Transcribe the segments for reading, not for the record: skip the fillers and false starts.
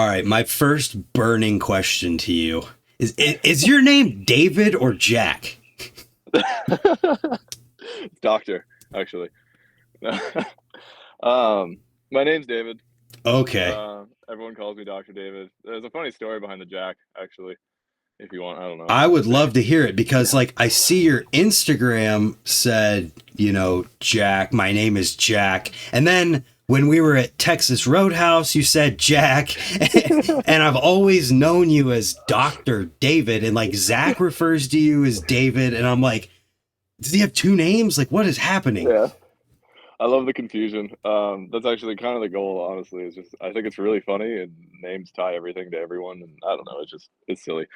All right, my first burning question to you is your name David or Jack? Doctor, actually. My name's David. Okay. Everyone calls me Dr. David. There's a funny story behind the Jack, actually, if you want. I don't know. I would love to hear it because like I see your Instagram said, Jack, my name is Jack. And then when we were at Texas Roadhouse, you said Jack. And I've always known you as Dr. David. And like Zach refers to you as David. And I'm like, does he have two names? Like, what is happening? Yeah, I love the confusion. That's actually kind of the goal, honestly. It's just I think it's really funny and names tie everything to everyone, and I don't know, it's silly.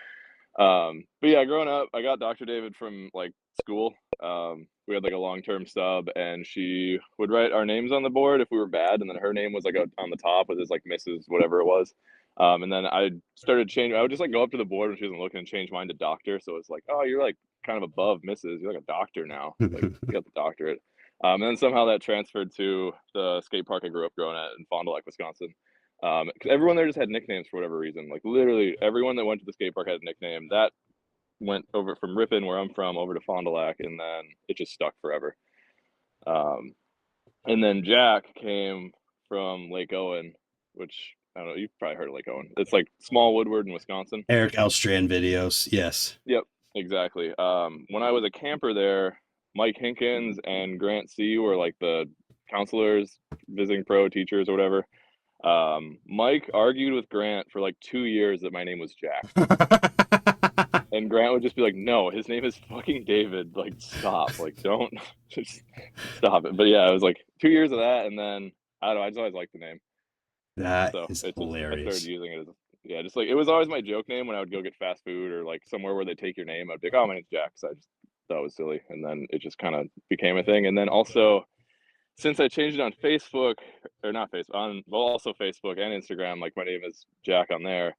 But yeah, growing up, I got Dr. David from like school. We had like a long-term sub, and she would write our names on the board if we were bad, and then her name was like on the top with his like Mrs. whatever it was. And then I started changing. I would just like go up to the board when she wasn't looking and change mine to doctor. So it's like, oh, you're like kind of above Mrs. You're like a doctor now. Like you got the doctorate. And then somehow that transferred to the skate park I grew up growing at in Fond du Lac, Wisconsin. 'Cause everyone there just had nicknames for whatever reason. Like literally everyone that went to the skate park had a nickname. That went over from Ripon, where I'm from, over to Fond du Lac, and then it just stuck forever. Um, and then Jack came from Lake Owen, which I don't know, you've probably heard of Lake Owen. It's like small Woodward in Wisconsin. Eric Elstrand videos. Yes. Yep, exactly. When I was a camper there, Mike Hinkins and Grant C were like the counselors, visiting pro teachers or whatever. Mike argued with Grant for like 2 years that my name was Jack. And Grant would just be like, no, his name is fucking David. Like, stop. Like, don't just stop it. But yeah, it was like 2 years of that. And then I don't know, I just always liked the name. That So is I hilarious. started using it as, yeah, just like it was always my joke name when I would go get fast food or like somewhere where they take your name. I'd be like, oh, my name's Jack. So I just thought it was silly. And then it just kind of became a thing. And then also, since I changed it on Facebook, or not Facebook, also Facebook and Instagram, like my name is Jack on there.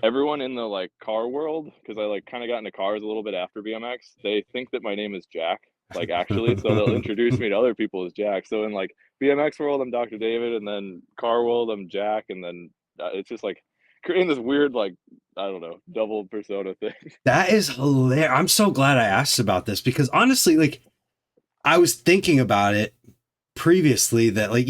Everyone in the like car world, because I like kind of got into cars a little bit after BMX, they think that my name is Jack, like actually. So they'll introduce me to other people as Jack. So in like BMX world, I'm Dr. David, and then car world, I'm Jack, and then it's just like creating this weird like I don't know double persona thing. That is hilarious. I'm so glad I asked about this because honestly, like I was thinking about it previously that like,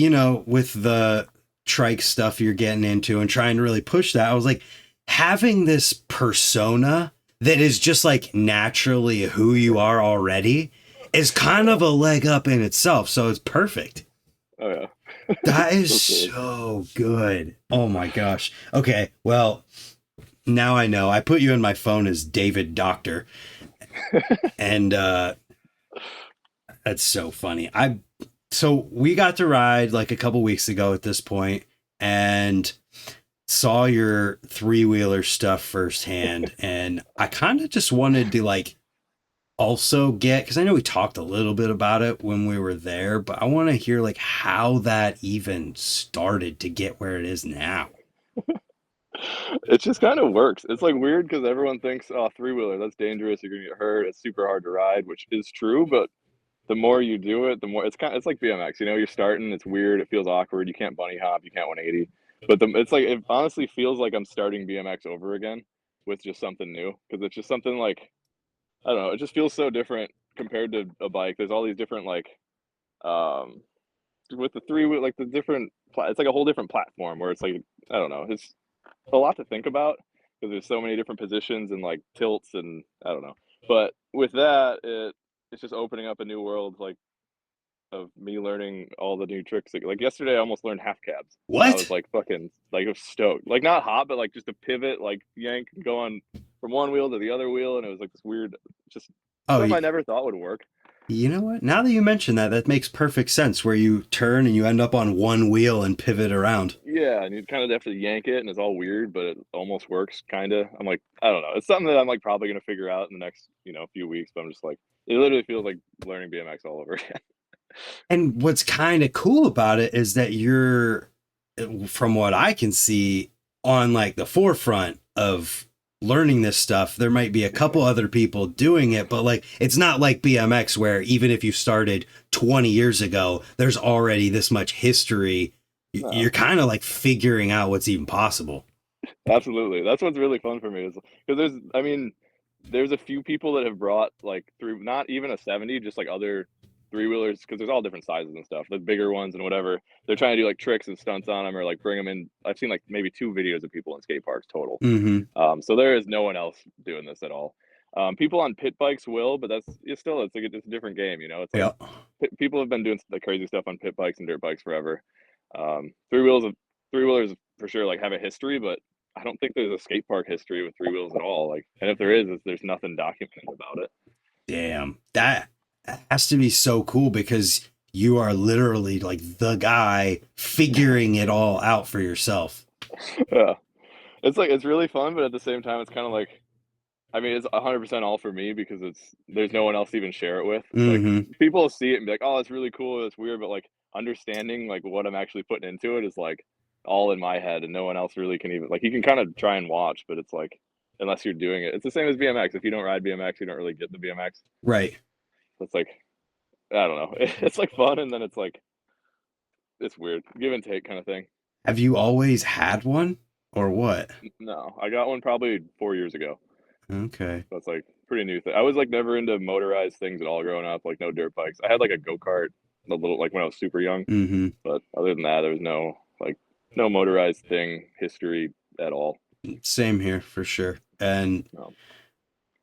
with the trike stuff you're getting into and trying to really push that, I was like, having this persona that is just like naturally who you are already is kind of a leg up in itself. So it's perfect. Oh yeah. That is so good. Oh my gosh. Okay. Well, now I know. I put you in my phone as David Doctor. And that's so funny. So we got to ride like a couple weeks ago at this point and saw your three-wheeler stuff firsthand. And I kind of just wanted to like also get, because I know we talked a little bit about it when we were there, but I want to hear like how that even started to get where it is now. It just kind of works. It's like weird because everyone thinks, oh, three-wheeler, that's dangerous. You're gonna get hurt. It's super hard to ride, which is true. But the more you do it, the more it's like BMX. You're starting. It's weird. It feels awkward. You can't bunny hop. You can't 180. But it's like it honestly feels like I'm starting BMX over again with just something new because it's just something like I don't know. It just feels so different compared to a bike. There's all these different like um with the three like the different. It's like a whole different platform where it's like I don't know. It's a lot to think about because there's so many different positions and like tilts and I don't know. But with that, it's just opening up a new world like of me learning all the new tricks. Like yesterday, I almost learned half cabs. I was What? like fucking like stoked. Like not hot, but like just a pivot, like yank and go on from one wheel to the other wheel, and it was like this weird, just Oh, stuff I never thought would work. you know what? Now that you mention that, that makes perfect sense where you turn and you end up on one wheel and pivot around. Yeah, and you kind of have to yank it, and it's all weird, but it almost works, kind of. I'm like, I don't know. It's something that I'm like probably gonna figure out in the next, few weeks. But I'm just like, it literally feels like learning BMX all over again. And what's kind of cool about it is that you're, from what I can see, on like the forefront of learning this stuff. There might be a couple other people doing it, but like it's not like BMX where even if you started 20 years ago, there's already this much history. No. You're kind of like figuring out what's even possible. Absolutely. That's what's really fun for me is because I mean, there's a few people that have brought like through not even a 70, just like other three wheelers because there's all different sizes and stuff. The bigger ones and whatever. They're trying to do like tricks and stunts on them or like bring them in. I've seen like maybe 2 videos of people in skate parks total. Mm-hmm. So there is no one else doing this at all. People on pit bikes will, but it's like it's a different game, you know. It's like Yeah. people have been doing the crazy stuff on pit bikes and dirt bikes forever. Three wheelers for sure like have a history, but I don't think there's a skate park history with three wheels at all. Like, and if there is, there's nothing documented about it. Damn. That has to be so cool because you are literally like the guy figuring it all out for yourself. Yeah, it's really fun, but at the same time, it's kind of like I mean, it's 100% all for me because there's no one else to even share it with. Like Mm-hmm. people see it and be like, "Oh, it's really cool. It's weird," but like understanding like what I'm actually putting into it is like all in my head, and no one else really can even like. You can kind of try and watch, but it's like unless you're doing it, it's the same as BMX. If you don't ride BMX, you don't really get the BMX. Right. So it's like I don't know. It's like fun, and then it's like it's weird, give and take kind of thing. Have you always had one or what? No, I got one probably 4 years ago. Okay. That's like pretty new thing. I was like never into motorized things at all growing up, like no dirt bikes. I had like a go-kart a little like when I was super young, Mm-hmm. but other than that, there was no motorized thing history at all. Same here for sure. And No.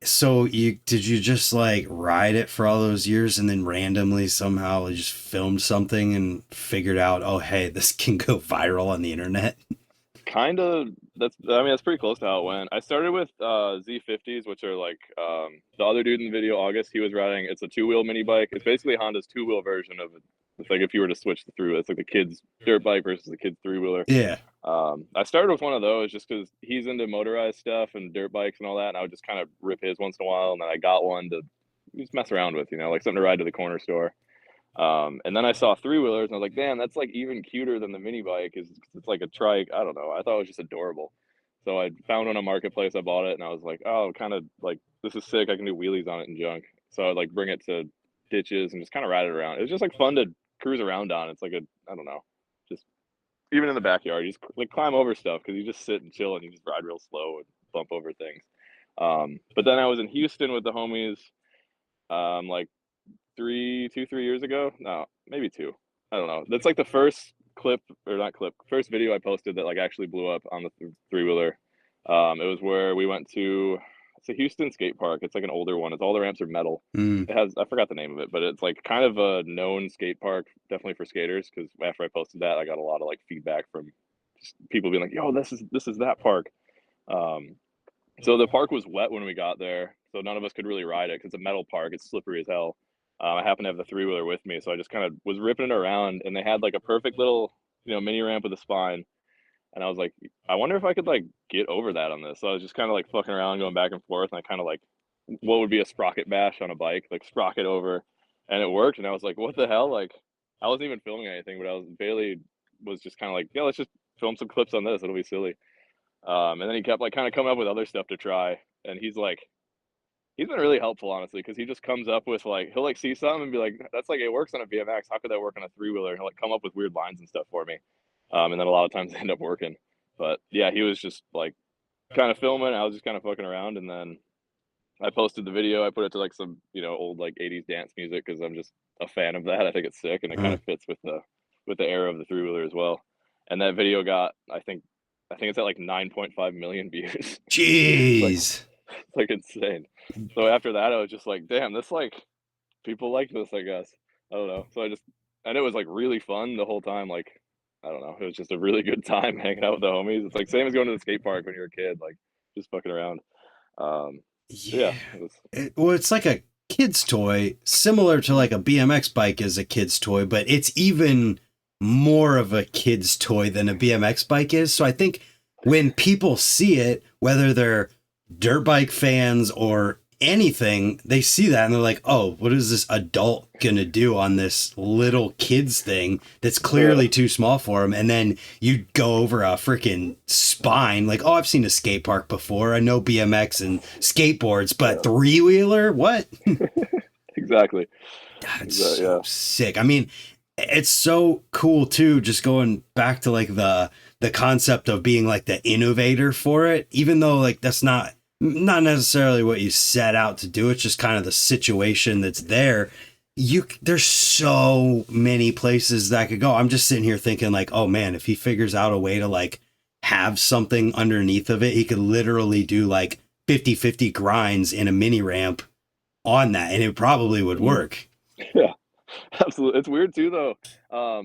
so you just like ride it for all those years and then randomly somehow just filmed something and figured out, oh hey, this can go viral on the internet? Kind of I mean that's pretty close to how it went. I started with Z50s, which are like the other dude in the video, August, he was riding it's a two-wheel mini bike. It's basically Honda's two-wheel version of it. It's like if you were to switch the through, it's like the kid's dirt bike versus the kid's three-wheeler. Yeah. I started with one of those just because he's into motorized stuff and dirt bikes and all that, and I would just kind of rip his once in a while, and then I got one to just mess around with, you know, like something to ride to the corner store. And then I saw three wheelers, and I was like, damn, that's like even cuter than the mini bike. It's like a trike. I don't know. I thought it was just adorable. So I found one on Marketplace. I bought it, and I was like, oh, kind of like this is sick. I can do wheelies on it and junk. So I'd like bring it to ditches and just kind of ride it around. It was just like fun to cruise around on. It's like I don't know, just even in the backyard, you just like climb over stuff because you just sit and chill and you just ride real slow and bump over things. But then I was in Houston with the homies, like 3 years ago. No, maybe two. I don't know. That's like the first clip or not clip, first video I posted that like actually blew up on the three wheeler. It was where we went to it's a Houston skate park. It's like an older one. It's all the ramps are metal. Mm. It has I forgot the name of it, but it's like kind of a known skate park, definitely for skaters. Because after I posted that, I got a lot of like feedback from just people being like, "Yo, this is that park." Um, so the park was wet when we got there, so none of us could really ride it because it's a metal park. It's slippery as hell. I happened to have the three wheeler with me, so I just kind of was ripping it around, and they had like a perfect little, mini ramp with a spine. And I was like, I wonder if I could like get over that on this. So I was just kind of like fucking around, going back and forth, and I kind of like, what would be a sprocket bash on a bike, like sprocket over, and it worked. And I was like, what the hell? Like, I wasn't even filming anything, but Bailey was just kind of like, yeah, let's just film some clips on this. It'll be silly. And then he kept like kind of coming up with other stuff to try, and he's been really helpful, honestly, because he just comes up with like he'll like see something and be like, "That's like it works on a BMX. How could that work on a three wheeler?" He'll like come up with weird lines and stuff for me, and then a lot of times they end up working. But yeah, he was just like kind of filming. I was just kind of fucking around, and then I posted the video. I put it to like some old like '80s dance music because I'm just a fan of that. I think it's sick, and it kind Uh, of fits with the era of the three wheeler as well. And that video got I think it's at like 9.5 million views. it's like Jeez. it's like insane. So after that, I was just like, damn, this like people like this, I guess. I don't know. And it was like really fun the whole time. Like, I don't know. It was just a really good time hanging out with the homies. It's like same as going to the skate park when you're a kid, like just fucking around. So Yeah. yeah, it was Well, it's like a kid's toy, similar to like a BMX bike is a kid's toy, but it's even more of a kid's toy than a BMX bike is. So I think when people see it, whether they're dirt bike fans or anything, they see that and they're like, oh, what is this adult gonna do on this little kids thing that's clearly too small for him? And then you go over a freaking spine, like, oh, I've seen a skate park before. I know BMX and skateboards, but three-wheeler, what? exactly. That's Yeah. so sick. I mean, it's so cool too, just going back to like the the concept of being like the innovator for it, even though like that's not necessarily what you set out to do. It's just kind of the situation that's there. There's so many places that could go. I'm just sitting here thinking like, oh man, if he figures out a way to like have something underneath of it, he could literally do like 50-50 grinds in a mini ramp on that, and it probably would work. Yeah, absolutely. It's weird too though,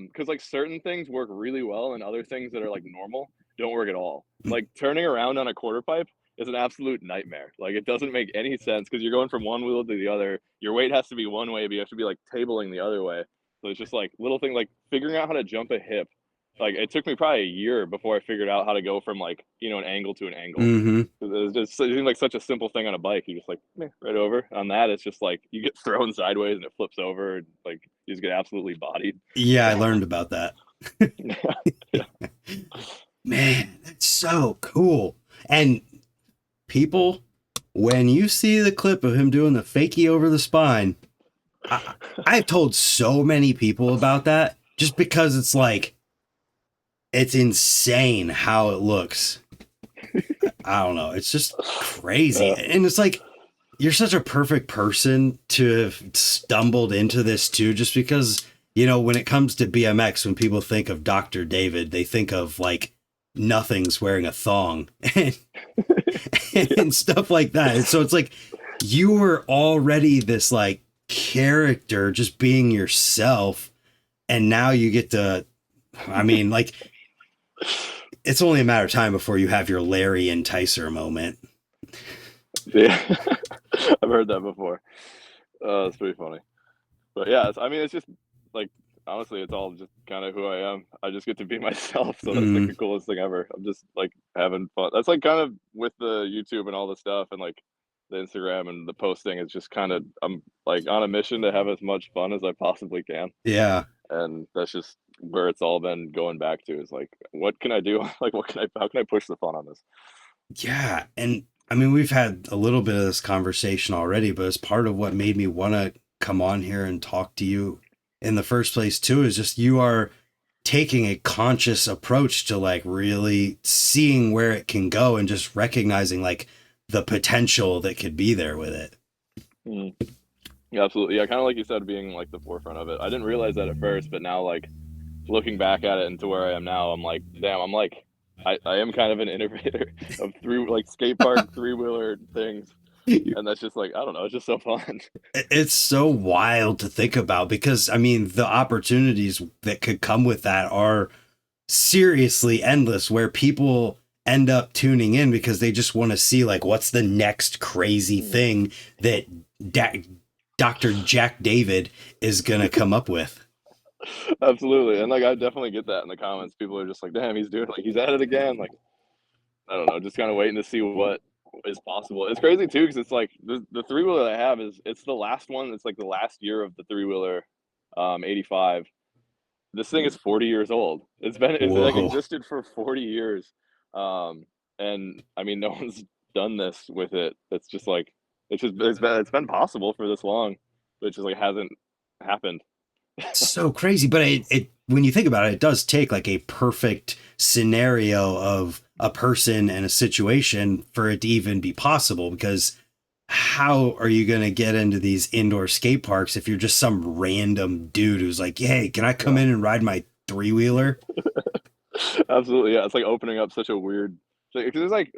because like certain things work really well and other things that are like normal don't work at all. Like turning around on a quarter pipe is an absolute nightmare. Like it doesn't make any sense because you're going from one wheel to the other. Your weight has to be one way, but you have to be like tabling the other way. So it's just like little thing like figuring out how to jump a hip. Like it took me probably a year before I figured out how to go from like, you know, an angle to an angle. Mm-hmm. It was just it seemed like such a simple thing on a bike. You just like right over. On that, it's just like you get thrown sideways and it flips over, and like you just get absolutely bodied. Yeah, I learned about that. Yeah. Man, that's so cool. And people, when you see the clip of him doing the fakie over the spine, I've told so many people about that just because it's like, it's insane how it looks. I don't know. It's just crazy. And it's like, you're such a perfect person to have stumbled into this too, just because, you know, when it comes to BMX, when people think of Dr. David, they think of like nothing's wearing a thong and, and stuff like that. And so it's like, you were already this like character just being yourself. And now you get to, I mean, like, it's only a matter of time before you have your Larry Enticer moment. Yeah, I've heard that before. It's pretty funny. But yeah, I mean, it's just like honestly, it's all just kind of who I am. I just get to be myself, so that's like the coolest thing ever. I'm just like having fun. That's like kind of with the YouTube and all the stuff, and like the Instagram and the posting. It's just kind of I'm like on a mission to have as much fun as I possibly can. Yeah. And that's just where it's all been going back to is like, what can I do? Like, how can I push the fun on this? Yeah. And I mean, we've had a little bit of this conversation already, but it's part of what made me want to come on here and talk to you in the first place too, is just you are taking a conscious approach to like really seeing where it can go and just recognizing like the potential that could be there with it. Mm. Yeah, absolutely. Yeah, kind of like you said, being like the forefront of it. I didn't realize that at first, but now like looking back at it and to where I am now, I'm like, damn, I am kind of an innovator of skate park three-wheeler things. And that's just like, I don't know, it's just so fun. It's so wild to think about because I mean, the opportunities that could come with that are seriously endless, where people end up tuning in because they just want to see like, what's the next crazy thing that Dr. Jack David is going to come up with. Absolutely. And like, I definitely get that in the comments. People are just like, damn, he's doing like, he's at it again. Like, I don't know, just kind of waiting to see what is possible. It's crazy too, because it's like the three wheeler I have it's the last one. It's like the last year of the three wheeler, 85. This thing is 40 years old. It's like existed for 40 years. And I mean, no one's done this with it. It's just like, it's been possible for this long, but it just like hasn't happened. So crazy. But it when you think about it, it does take like a perfect scenario of a person and a situation for it to even be possible, because how are you going to get into these indoor skate parks if you're just some random dude who's like, hey, can I come in and ride my three-wheeler? Absolutely. Yeah. It's like opening up such a weird, because there's like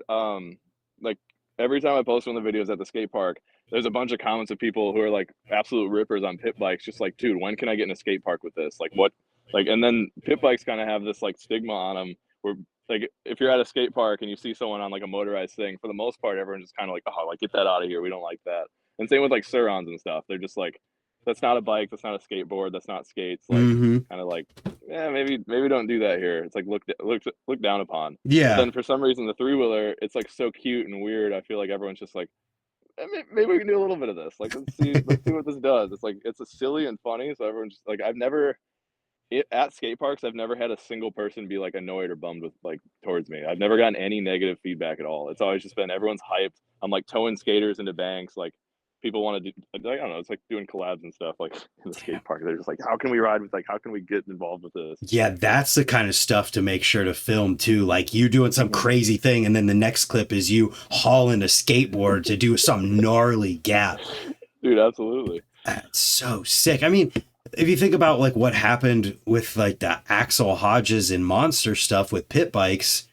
every time I post one of the videos at the skate park, there's a bunch of comments of people who are like absolute rippers on pit bikes, just like, dude, when can I get in a skate park with this? Like what, like, and then pit bikes kind of have this like stigma on them where like, if you're at a skate park and you see someone on like a motorized thing, for the most part, everyone's just kind of like, oh, like get that out of here. We don't like that. And same with like Surons and stuff. They're just like, that's not a bike. That's not a skateboard. That's not skates. Like kind of like, yeah, maybe don't do that here. It's like look down upon. Yeah. But then for some reason, the three wheeler, it's like so cute and weird. I feel like everyone's just like, maybe we can do a little bit of this. Like, let's see what this does. It's like, it's a silly and funny. So everyone's just like, at skate parks, I've never had a single person be like annoyed or bummed with like towards me. I've never gotten any negative feedback at all. It's always just been everyone's hyped. I'm like towing skaters into banks. Like people want to do, I don't know, it's like doing collabs and stuff like in the skate park. They're just like, how can we ride with, like, how can we get involved with this? Yeah, that's the kind of stuff to make sure to film too. Like you doing some crazy thing, and then the next clip is you hauling a skateboard to do some gnarly gap. Dude, absolutely. That's so sick. I mean, if you think about like what happened with like the Axel Hodges and Monster stuff with pit bikes,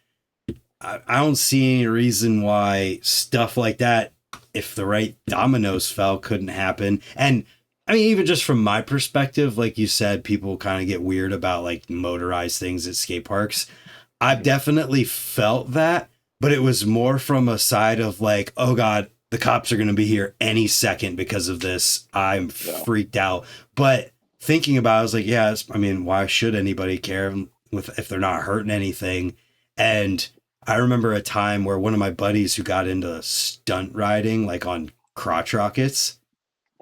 I don't see any reason why stuff like that, if the right dominoes fell, couldn't happen. And I mean, even just from my perspective, like you said, people kind of get weird about like motorized things at skate parks. I've definitely felt that, but it was more from a side of like, oh God, the cops are going to be here any second because of this. I'm freaked out. But thinking about it, I was like, yeah, I mean, why should anybody care if they're not hurting anything? And I remember a time where one of my buddies who got into stunt riding, like on crotch rockets,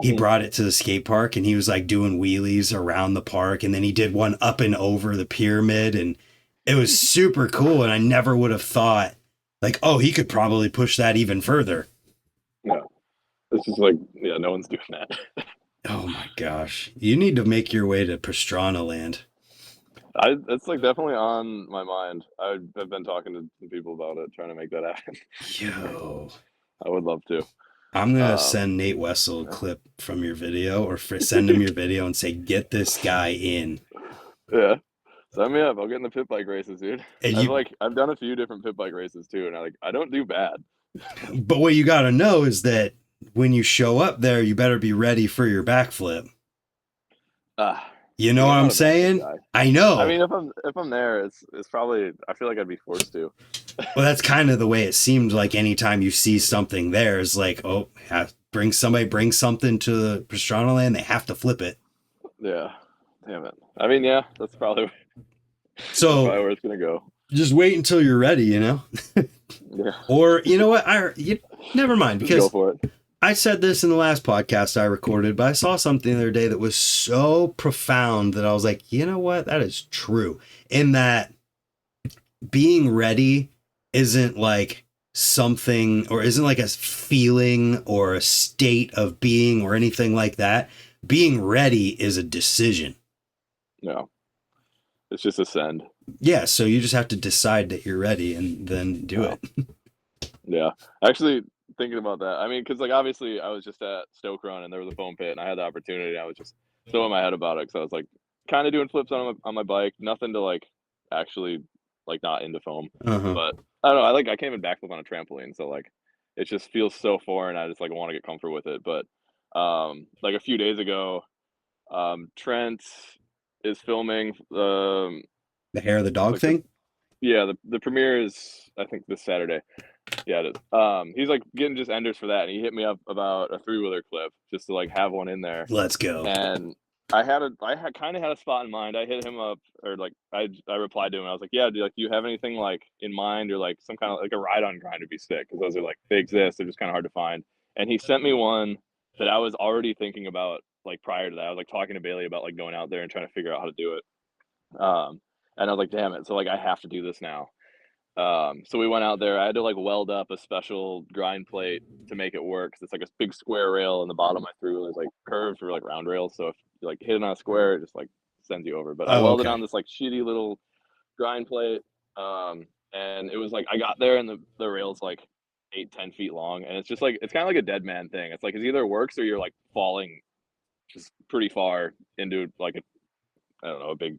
he brought it to the skate park and he was like doing wheelies around the park. And then he did one up and over the pyramid, and it was super cool. And I never would have thought like, oh, he could probably push that even further. Yeah. It's just like, yeah, no one's doing that. Oh my gosh. You need to make your way to Pastrana Land. It's like definitely on my mind. I've been talking to people about it, trying to make that happen. Yo. I would love to. I'm going to send Nate Wessel a clip from your video, or send him your video and say, get this guy in. Yeah. Sign me up. I'll get in the pit bike races, dude. And I've done a few different pit bike races too, and I don't do bad. But what you got to know is that when you show up there, you better be ready for your backflip. You know what I'm saying? I know. I mean, if I'm there, it's probably, I feel like I'd be forced to. Well, that's kind of the way it seemed like anytime you see something there is like, oh, bring something to the Pastrana Land, they have to flip it. Yeah. Damn it. I mean, yeah, that's probably where it's going to go. Just wait until you're ready, you know? Yeah. Or, you know what? Never mind, because go for it. I said this in the last podcast I recorded, but I saw something the other day that was so profound that I was like, you know what? That is true. In that being ready isn't like something, or isn't like a feeling or a state of being or anything like that. Being ready is a decision. No. It's just a send. Yeah, so you just have to decide that you're ready and then do it. Yeah. Actually, thinking about that, I mean, because like obviously I was just at Stoke Run and there was a foam pit and I had the opportunity. I was just so in my head about it because I was like kind of doing flips on my bike, nothing to like actually like not into foam. But I don't know, I came in backflip on a trampoline, so like it just feels so foreign. I just like want to get comfortable with it. But like a few days ago, Trent is filming the hair of the dog thing. The premiere is, I think, this Saturday. Yeah, it is. He's like getting just enders for that, and he hit me up about a 3-wheeler clip just to like have one in there. Let's go. And I kind of had a spot in mind. I hit him up, or like I replied to him. I was like, yeah, do you have anything like in mind, or like some kind of like a ride-on grind would be sick, because those are like, they exist, they're just kind of hard to find. And he sent me one that I was already thinking about like prior to that. I was like talking to Bailey about like going out there and trying to figure out how to do it. And I was like, damn it, so like I have to do this now. So we went out there. I had to like weld up a special grind plate to make it work. It's like a big square rail, and the bottom I threw is like curved for like round rails. So if you like hit it on a square, it just like sends you over. But I welded on this like shitty little grind plate. And it was like I got there and the rail's like 8-10 feet long, and it's just like, it's kind of like a dead man thing. It's like it either works or you're like falling just pretty far into like I don't know, a big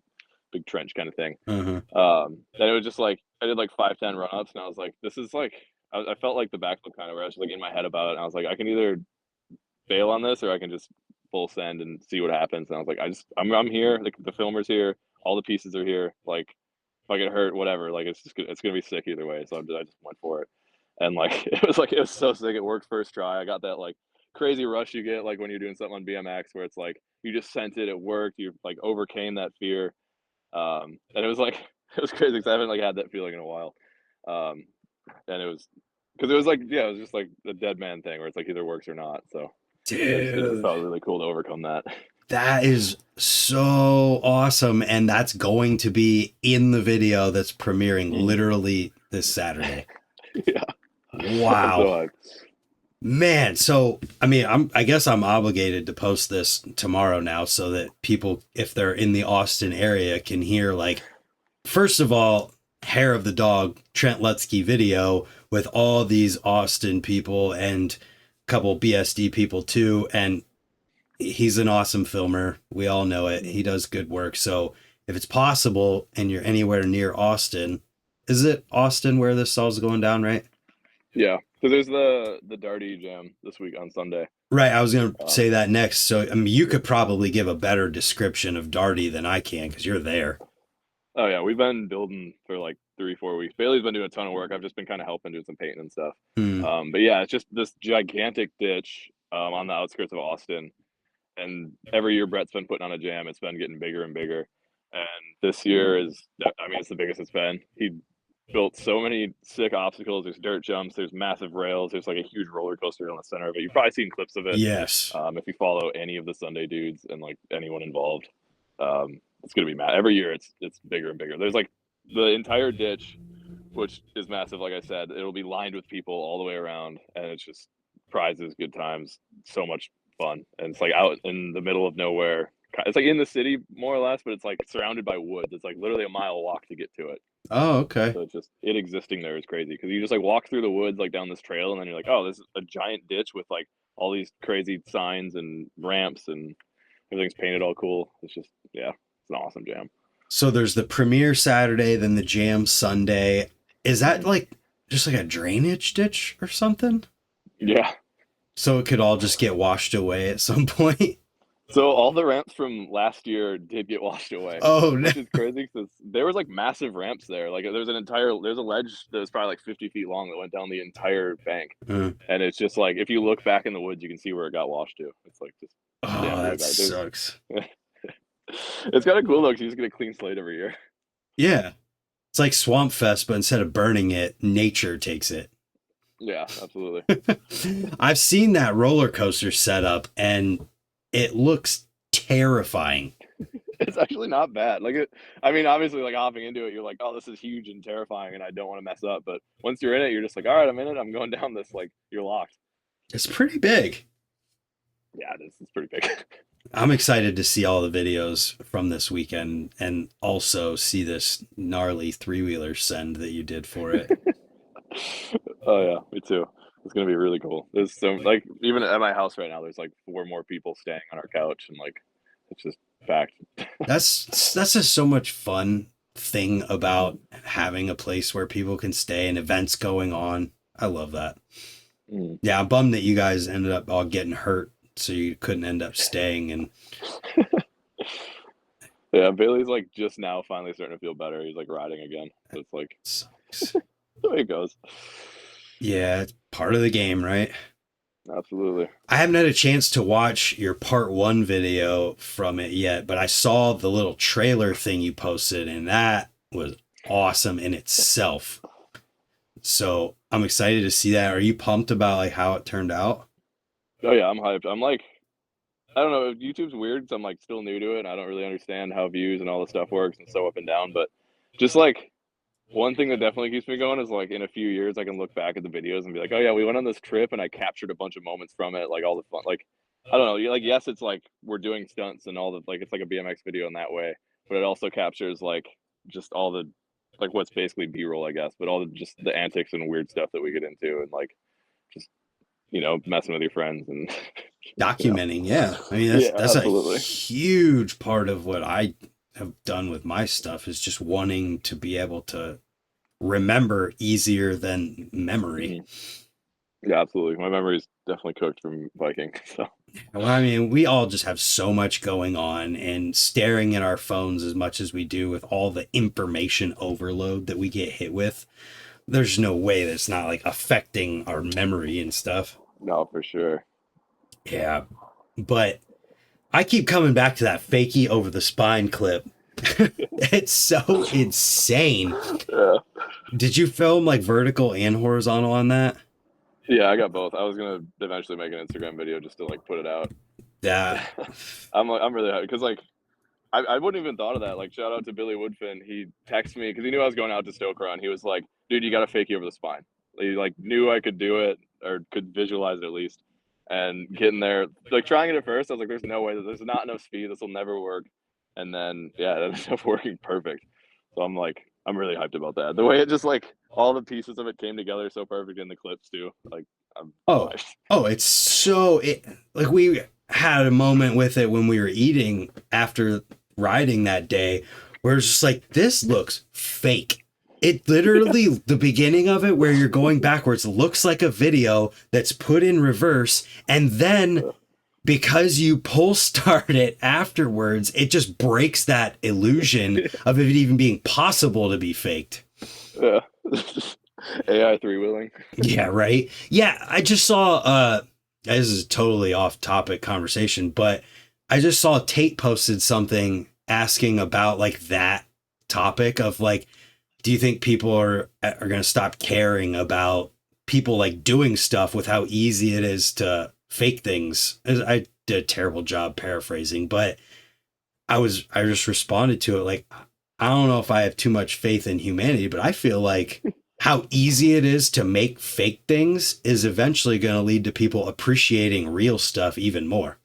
trench kind of thing. And it was just like I did like 5-10 run-ups, and I was like, this is like, I felt like the backflip kind of, where I was like in my head about it, and I was like, I can either fail on this or I can just full send and see what happens. And I was like, I'm here, like the filmer's here, all the pieces are here, like if I get hurt, whatever, like it's gonna be sick either way. So I just went for it, and like it was so sick. It worked first try. I got that like crazy rush you get like when you're doing something on BMX, where it's like you just sent it, it worked, you like overcame that fear. And it was like, it was crazy because I haven't like had that feeling in a while. And it was, because it was like, yeah, it was just like the dead man thing where it's like either works or not. So it just felt really cool to overcome that. That is so awesome. And that's going to be in the video that's premiering literally this Saturday. Yeah. Wow. Man, so I mean, I guess I'm obligated to post this tomorrow now so that people, if they're in the Austin area, can hear like, first of all, Hair of the Dog Trent Lutsky video with all these Austin people and a couple BSD people too, and he's an awesome filmer. We all know it. He does good work. So if it's possible and you're anywhere near Austin, is it Austin where this all's going down, right? Yeah, because there's the Darty Jam this week on Sunday. Right, I was going to say Um, that next. So, I mean, you could probably give a better description of Darty than I can because you're there. oh yeah, we've been building for like 3 4 weeks. Bailey's been doing a ton of work. I've just been kind of helping, doing some painting and stuff. Hmm. But yeah, it's just this gigantic ditch on the outskirts of Austin, and every year Brett's been putting on a jam. It's been getting bigger and bigger, and this year is, I mean, it's the biggest it's been. He built so many sick obstacles. There's dirt jumps. There's massive rails. There's like a huge roller coaster in the center of it. You've probably seen clips of it Yes. if you follow any of the Sunday dudes and like anyone involved. It's gonna be mad. Every year it's bigger and bigger. There's like the entire ditch, which is massive. Like I said, it'll be lined with people all the way around, and it's just prizes, good times, so much fun. And it's like out in the middle of nowhere. It's like in the city more or less, but it's like surrounded by woods. It's like literally a mile walk to get to it. Oh, okay. So it's just it existing there is crazy because you just like walk through the woods like down this trail, and then you're like, oh, this is a giant ditch with like all these crazy signs and ramps, and everything's painted all cool. It's just, yeah, it's an awesome jam. So there's the premiere Saturday, then the jam Sunday. Is that Mhm. like just like a drainage ditch or something? Yeah. So it could all just get washed away at some point. So all the ramps from last year did get washed away, Oh, no. which is crazy because there was like massive ramps there. Like there's a ledge that was probably like 50 feet long that went down the entire bank, Uh, and it's just like if you look back in the woods, you can see where it got washed to. It's like just oh, damn really that bad. There's sucks. it's kind of cool though because you just get a clean slate every year. Yeah. It's like Swamp Fest, but instead of burning it, nature takes it. Yeah, absolutely. I've seen that roller coaster setup and it looks terrifying. It's actually not bad. Like I mean, obviously, like hopping into it, you're like, oh, this is huge and terrifying, and I don't want to mess up. But once you're in it, you're just like, all right, I'm in it. I'm going down this. Like you're locked. It's pretty big. Yeah, it is. It's pretty big. I'm excited to see all the videos from this weekend and also see this gnarly three-wheeler send that you did for it. Oh yeah, me too. It's gonna be really cool. There's so like even at my house right now, there's like 4 more people staying on our couch, and like it's just packed. That's just so much fun thing about having a place where people can stay and events going on. I love that. Mm. Yeah, I'm bummed that you guys ended up all getting hurt, so you couldn't end up staying. And Yeah, Bailey's like just now finally starting to feel better. He's like riding again. So it's like sucks. the way it goes. Yeah, it's part of the game, right? Absolutely. I haven't had a chance to watch your part one video from it yet, but I saw the little trailer thing you posted, and that was awesome in itself. So I'm excited to see that. Are you pumped about like how it turned out? Oh yeah, I'm hyped. I'm like, I don't know. YouTube's weird because I'm like still new to it, and I don't really understand how views and all the stuff works, and so up and down. But just like one thing that definitely keeps me going is like in a few years I can look back at the videos and be like, oh yeah, we went on this trip and I captured a bunch of moments from it, like all the fun. Like I don't know, you like yes, it's like we're doing stunts and all the like it's like a BMX video in that way, but it also captures like just all the like what's basically B-roll, I guess, but all the just the antics and weird stuff that we get into and like just messing with your friends and you know. Documenting, yeah. I mean, Yeah, that's a absolutely. huge part of what I have done with my stuff is just wanting to be able to remember easier than memory. Yeah, absolutely. My memory's definitely cooked from biking. So Well, I mean, we all just have so much going on and staring at our phones as much as we do with all the information overload that we get hit with. There's no way that's not like affecting our memory and stuff. no, for sure. Yeah. But I keep coming back to that fakie over the spine clip. It's so insane. Yeah. Did you film like vertical and horizontal on that? Yeah, I got both. I was gonna eventually make an Instagram video just to like put it out. Yeah. I'm really happy because like I wouldn't even thought of that. Like shout out to Billy Woodfin. He texted me because he knew I was going out to Stoke Run. He was like, "Dude, you got to fake you over the spine." He like knew I could do it. or could visualize it at least. And getting there, like trying it at first, I was like, "There's no way. There's not enough speed. This will never work." And then, yeah, it ended up working perfect. So I'm like, I'm really hyped about that. The way it just like all the pieces of it came together so perfect in the clips too. Like, I'm Oh, hyped. oh, it's so like we had a moment with it when we were eating after riding that day where it's just like this looks fake. It literally the beginning of it where you're going backwards looks like a video that's put in reverse, and then because you pull start it afterwards, it just breaks that illusion of it even being possible to be faked. Yeah. AI three wheeling. Yeah, right. Yeah, I just saw this is a totally off topic conversation, but I just saw Tate posted something asking about like that topic of like, do you think people are going to stop caring about people like doing stuff with how easy it is to fake things? I did a terrible job paraphrasing, but I just responded to it like, I don't know if I have too much faith in humanity, but I feel like how easy it is to make fake things is eventually going to lead to people appreciating real stuff even more.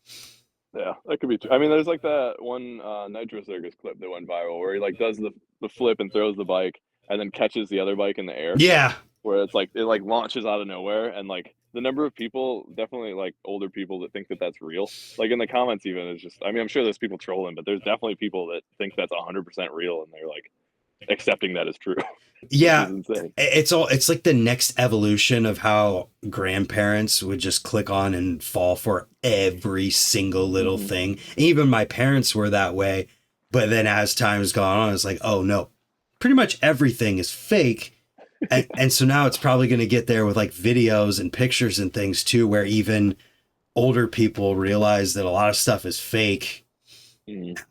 Yeah, that could be true. I mean, there's like that one Nitro Circus clip that went viral where he like does the flip and throws the bike and then catches the other bike in the air. Yeah. Where it's like it like launches out of nowhere, and like the number of people, definitely like older people, that think that that's real. Like in the comments, even is just. I mean, I'm sure there's people trolling, but there's definitely people that think that's 100% real, and they're like accepting that as true, which Yeah. is insane. It's like the next evolution of how grandparents would just click on and fall for every single little thing. Even my parents were that way. But then as time's gone on, it's like, oh no, pretty much everything is fake. And so now it's probably going to get there with like videos and pictures and things too, where even older people realize that a lot of stuff is fake.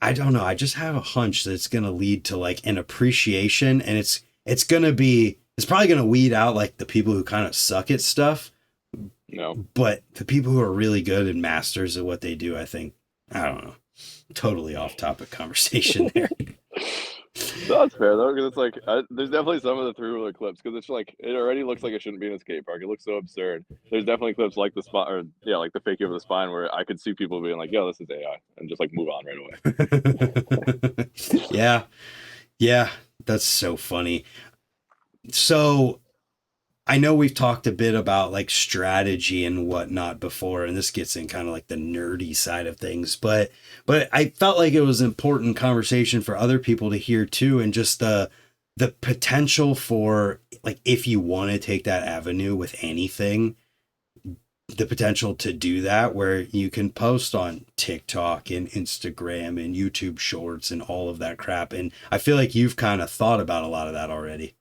I don't know. I just have a hunch that it's going to lead to like an appreciation, and it's probably going to weed out like the people who kind of suck at stuff. No, but the people who are really good and masters at what they do, I think, I don't know, totally off topic conversation there. No, that's fair though, because it's like there's definitely some of the three wheeler clips because it's like it already looks like it shouldn't be in a skate park. It looks so absurd. There's definitely clips like the spot, or yeah, like the fake over the spine, where I could see people being like, "Yo, this is AI," and just like move on right away. yeah, that's so funny. So I know we've talked a bit about like strategy and whatnot before, and this gets in kind of like the nerdy side of things, but I felt like it was an important conversation for other people to hear too. And just the potential for like, if you want to take that avenue with anything, the potential to do that where you can post on TikTok and Instagram and YouTube shorts and all of that crap. And I feel like you've kind of thought about a lot of that already.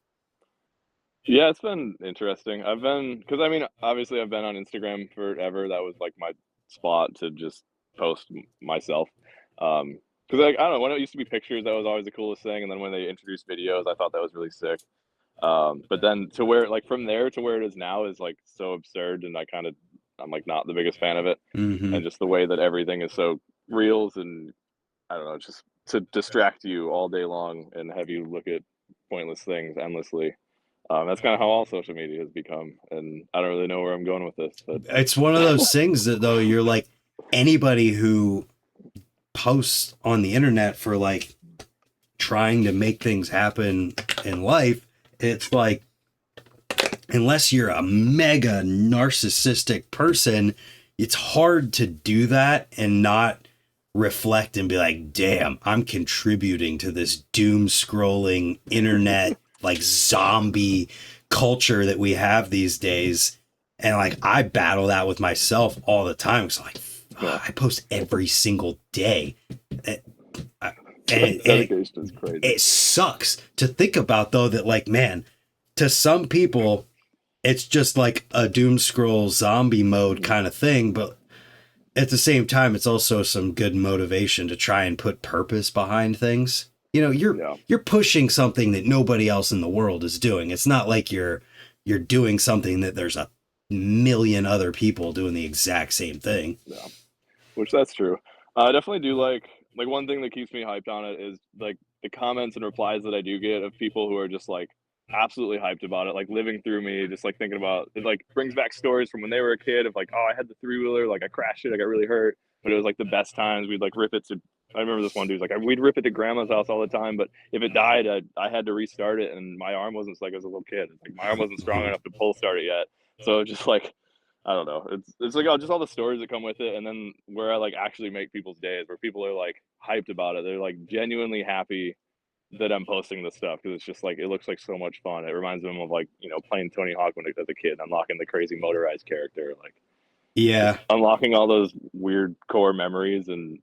Yeah, it's been interesting. Because I mean, obviously, I've been on Instagram forever. That was like my spot to just post myself. Because like I don't know, when it used to be pictures, that was always the coolest thing. And then when they introduced videos, I thought that was really sick. But then to where like from there to where it is now is like so absurd, and I'm like not the biggest fan of it. Mm-hmm. And just the way that everything is so reels, and I don't know, just to distract you all day long and have you look at pointless things endlessly. That's kind of how all social media has become, and I don't really know where I'm going with this, but it's one of those things that though you're like anybody who posts on the internet for like trying to make things happen in life, it's like unless you're a mega narcissistic person, it's hard to do that and not reflect and be like, damn, I'm contributing to this doom scrolling internet like zombie culture that we have these days. And like I battle that with myself all the time. So like I post every single day. Dedication is crazy. It sucks to think about though that like, man, to some people it's just like a doom scroll zombie mode kind of thing, but at the same time it's also some good motivation to try and put purpose behind things. You know, you're pushing something that nobody else in the world is doing. It's not like you're doing something that there's a million other people doing the exact same thing. Yeah, which that's true. I definitely do like one thing that keeps me hyped on it is like the comments and replies that I do get of people who are just like absolutely hyped about it, like living through me, just like thinking about it, like brings back stories from when they were a kid of like, oh, I had the 3-wheeler, like I crashed it, I got really hurt, but it was like the best times. We'd like rip it to, I remember this one dude's like, we'd rip it to grandma's house all the time, but if it died, I had to restart it, and my arm wasn't, like, as a little kid, it's like my arm wasn't strong enough to pull start it yet. So just like, I don't know, it's like, just all the stories that come with it, and then where I like actually make people's days, where people are like hyped about it, they're like genuinely happy that I'm posting this stuff, because it's just like, it looks like so much fun. It reminds them of like, playing Tony Hawk when as a kid, unlocking the crazy motorized character, like just Yeah. unlocking all those weird core memories, and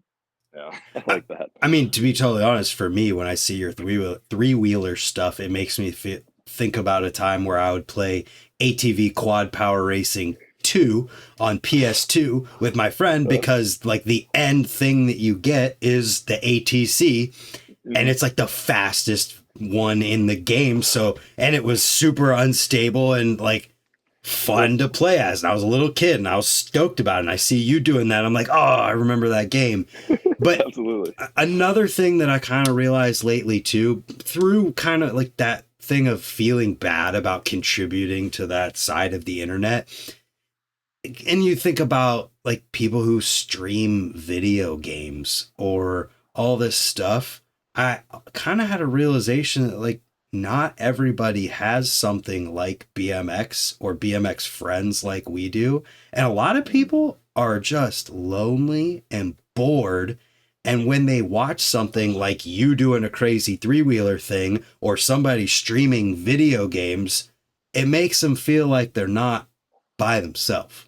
yeah, I like that. I mean, to be totally honest, for me, when I see your three-wheeler stuff, it makes me think about a time where I would play ATV Quad Power Racing 2 on PS2 with my friend, because like the end thing that you get is the ATC, and it's like the fastest one in the game. So, and it was super unstable and like fun to play as. And I was a little kid and I was stoked about it. And I see you doing that. I'm like, oh, I remember that game. But Absolutely. Another thing that I kind of realized lately too, through kind of like that thing of feeling bad about contributing to that side of the internet, and you think about like people who stream video games or all this stuff, I kind of had a realization that like not everybody has something like BMX or BMX friends like we do. And a lot of people are just lonely and bored. And when they watch something like you doing a crazy 3-wheeler thing or somebody streaming video games, it makes them feel like they're not by themselves.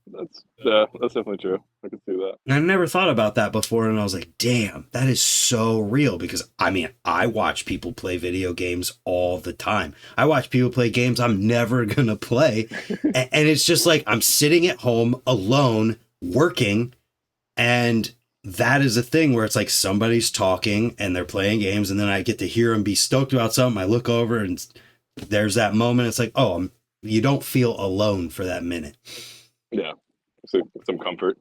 That's definitely true. I can see that. And I never thought about that before, and I was like, damn, that is so real. Because I mean, I watch people play video games all the time. I watch people play games I'm never gonna play. And it's just like I'm sitting at home alone working, and that is a thing where it's like somebody's talking and they're playing games, and then I get to hear them be stoked about something. I look over and there's that moment. It's like, oh, you don't feel alone for that minute. Yeah, so some comfort.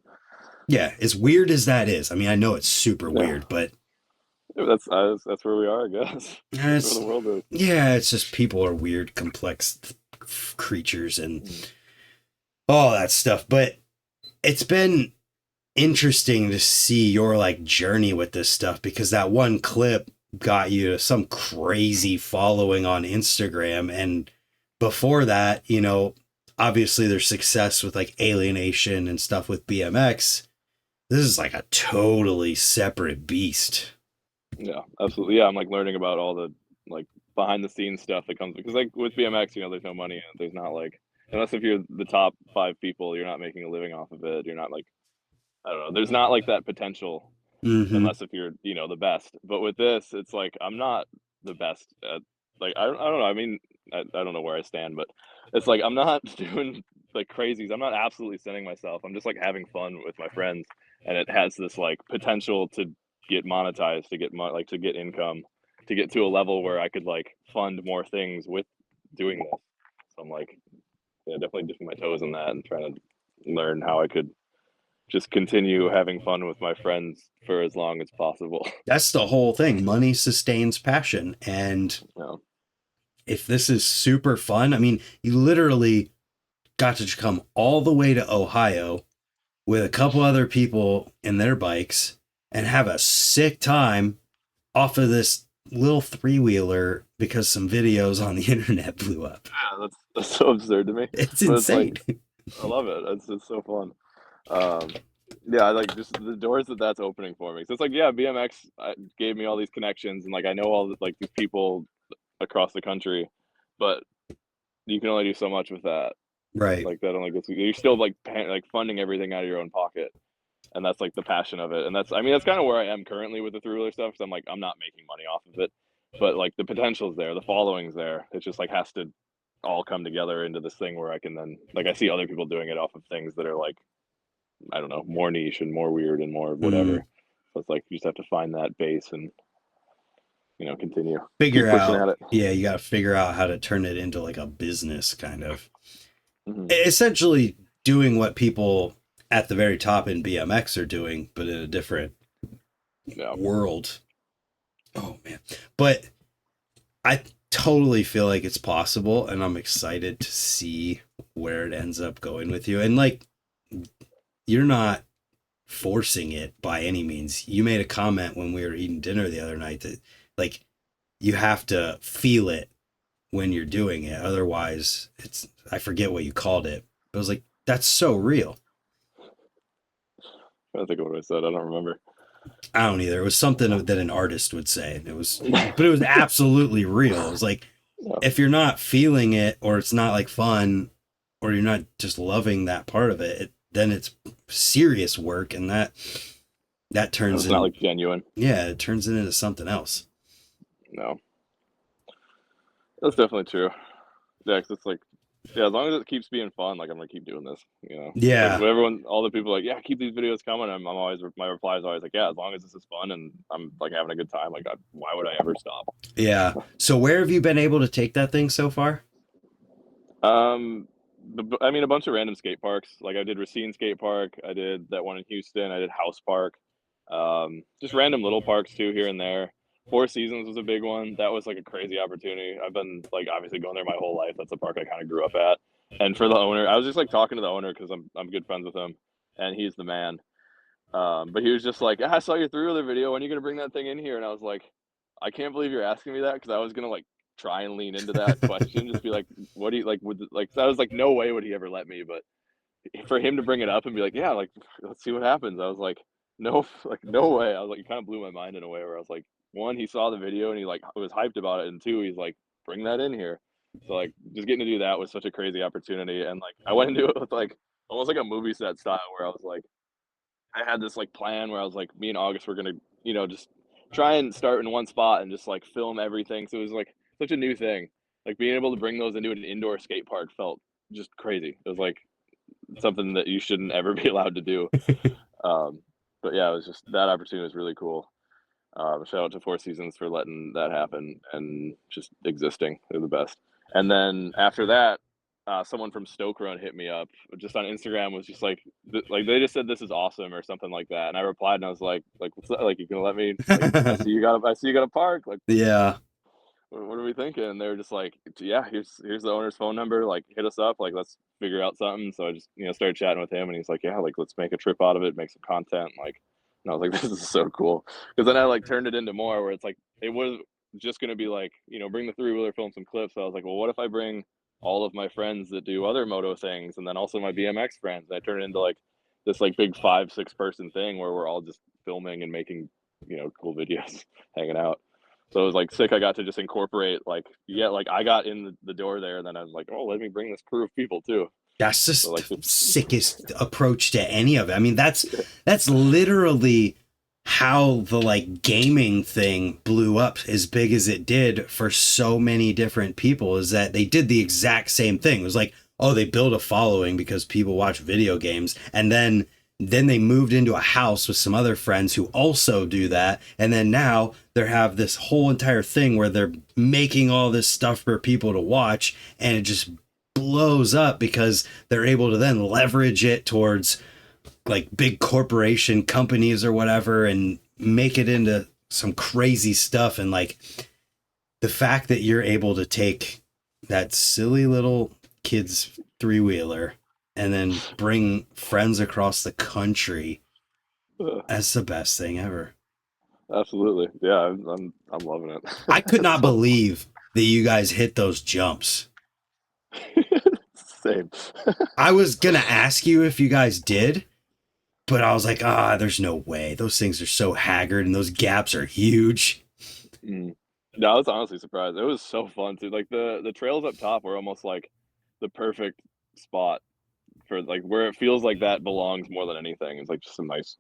Yeah, as weird as that is. I mean, I know it's super weird, but That's where we are, I guess. That's where the world is. Yeah, it's just people are weird, complex creatures and all that stuff. But it's been interesting to see your like journey with this stuff, because that one clip got you some crazy following on Instagram. And before that, obviously there's success with like Alienation and stuff with BMX. This is like a totally separate beast. Yeah, absolutely. Yeah, I'm like learning about all the like behind the scenes stuff that comes, because like with BMX, there's no money in it. There's not like, unless if you're the top 5 people, you're not making a living off of it. You're not like, I don't know. There's not like that potential, unless if you're, the best. But with this, it's like I'm not the best at, like, I don't know. I mean, I don't know where I stand, but it's like I'm not doing like crazies. I'm not absolutely sending myself. I'm just like having fun with my friends, and it has this like potential to get monetized, to get like to get income, to get to a level where I could like fund more things with doing this. So I'm like, yeah, definitely dipping my toes in that and trying to learn how I could just continue having fun with my friends for as long as possible. That's the whole thing. Money sustains passion. And Yeah. if this is super fun, I mean, you literally got to come all the way to Ohio with a couple other people in their bikes and have a sick time off of this little 3-wheeler because some videos on the internet blew up. Yeah, that's so absurd to me. It's insane. It's like, I love it. It's so fun. Yeah, I like just the doors that's opening for me. So it's like, yeah, BMX gave me all these connections, and like I know all the, like these people across the country, but you can only do so much with that. Right. Like that only gets you're still like like funding everything out of your own pocket, and that's like the passion of it. And that's kind of where I am currently with the 3-wheeler stuff. Because I'm like, I'm not making money off of it, but like the potential's there, the following's there. It just like has to all come together into this thing where I can then like I see other people doing it off of things that are like, I don't know, more niche and more weird and more whatever. So it's like you just have to find that base and continue Figure keep pushing out. at it. Yeah, you got to figure out how to turn it into like a business kind of. Mm-hmm. Essentially doing what people at the very top in BMX are doing, but in a different world. Oh man. But totally feel like it's possible, and I'm excited to see where it ends up going with you. And like, you're not forcing it by any means. You made a comment when we were eating dinner the other night that like you have to feel it when you're doing it. Otherwise, it's, I forget what you called it. But I was like, that's so real. I think of what I said. I don't remember. I don't either. It was something that an artist would say. It was, but it was absolutely real. It was like, Yeah, if you're not feeling it, or it's not like fun, or you're not just loving that part of it, then it's serious work, and that turns it's not in, like genuine. yeah, it turns it into something else. No, that's definitely true. Yeah, 'cause it's like, yeah, as long as it keeps being fun, like I'm gonna keep doing this. Like Yeah. when everyone, all the people, are like, yeah, keep these videos coming. I'm always, my reply is always like, yeah, as long as this is fun and I'm like having a good time, like why would I ever stop? Yeah. So where have you been able to take that thing so far? Um, I mean, a bunch of random skate parks. Like I did Racine Skate Park. I did that one in Houston. I did House Park. Just random little parks too here and there. Four Seasons was a big one. That was like a crazy opportunity. I've been like obviously going there my whole life. That's a park I kind of grew up at. And for the owner, I was just like talking to the owner because I'm good friends with him, and he's the man. But he was just like, "Ah, I saw your three-wheeler video. When are you gonna bring that thing in here?" And I was like, I can't believe you're asking me that because I was gonna like try and lean into that question, just be like, what do you like? Would like I was like, no way would he ever let me. But for him to bring it up and be like, yeah, like let's see what happens. I was like, no, like no way. I was like, it kind of blew my mind in a way where I was like, one, he saw the video and he like was hyped about it, and two, he's like, bring that in here. So like just getting to do that was such a crazy opportunity, and like I went into it with like almost like a movie set style where I was like, I had this like plan where I was like, me and August were gonna, just try and start in one spot and just like film everything. So it was like such a new thing. Like being able to bring those into an indoor skate park felt just crazy. It was like something that you shouldn't ever be allowed to do. Um, but yeah, it was just that opportunity was really cool. Shout out to Four Seasons for letting that happen and just existing. They're the best. And then after that, someone from Stoke Run hit me up just on Instagram. Was just like, like they just said this is awesome or something like that. And I replied and I was like what's that? Like you gonna let me? Like I see you got a park. Like Yeah. what are we thinking? And they were just like, yeah, here's the owner's phone number. Like hit us up. Like let's figure out something. So I just started chatting with him, and he's like, yeah, like let's make a trip out of it, make some content. Like, and I was like, this is so cool. Because then I like turned it into more where it's like it was just gonna be like bring the three-wheeler, film some clips. So I was like, well, what if I bring all of my friends that do other moto things, and then also my BMX friends? And I turned it into like this like big 5-6 person thing where we're all just filming and making cool videos, hanging out. So it was like sick. I got to just incorporate like like I got in the door there, and then I was like, oh, let me bring this crew of people too. That's So just like the just sickest approach to any of it. I mean, that's literally how the like gaming thing blew up as big as it did for so many different people, is that they did the exact same thing. It was like, oh, they built a following because people watch video games, and then they moved into a house with some other friends who also do that, and then now they have this whole entire thing where they're making all this stuff for people to watch, and it just blows up because they're able to then leverage it towards like big corporation companies or whatever and make it into some crazy stuff. And like the fact that you're able to take that silly little kid's three-wheeler and then bring friends across the country, that's the best thing ever. absolutely, yeah, I'm loving it. I could It's not so fun. believe that you guys hit those jumps. Same. I was gonna ask you if you guys did, but I was like, there's no way. Those things are so haggard and those gaps are huge. Mm. No, I was honestly surprised. It was so fun too. Like the trails up top were almost like the perfect spot for like where it feels like that belongs more than anything. It's like just some nice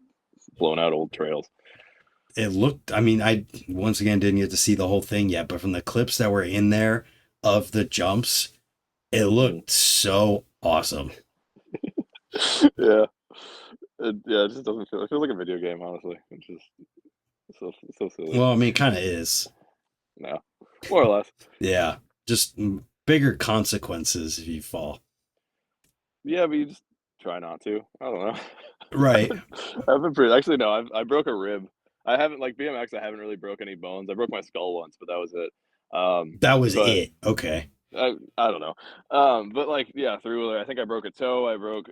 blown out old trails. It looked, I mean, I once again didn't get to see the whole thing yet, but from the clips that were in there of the jumps, it Mm. looked so awesome. Yeah. Yeah, it just doesn't feel. It feels like a video game, honestly. It's just so silly. Well, I mean, it kind of is. No, more or less. Yeah. Just bigger consequences if you fall. Yeah, but you just try not to. I don't know. Right. I've been pretty. Actually, no, I broke a rib. I haven't like BMX. I haven't really broke any bones. I broke my skull once, but that was it. That was But it. Okay. I don't know. But like, yeah, through I think I broke a toe. I broke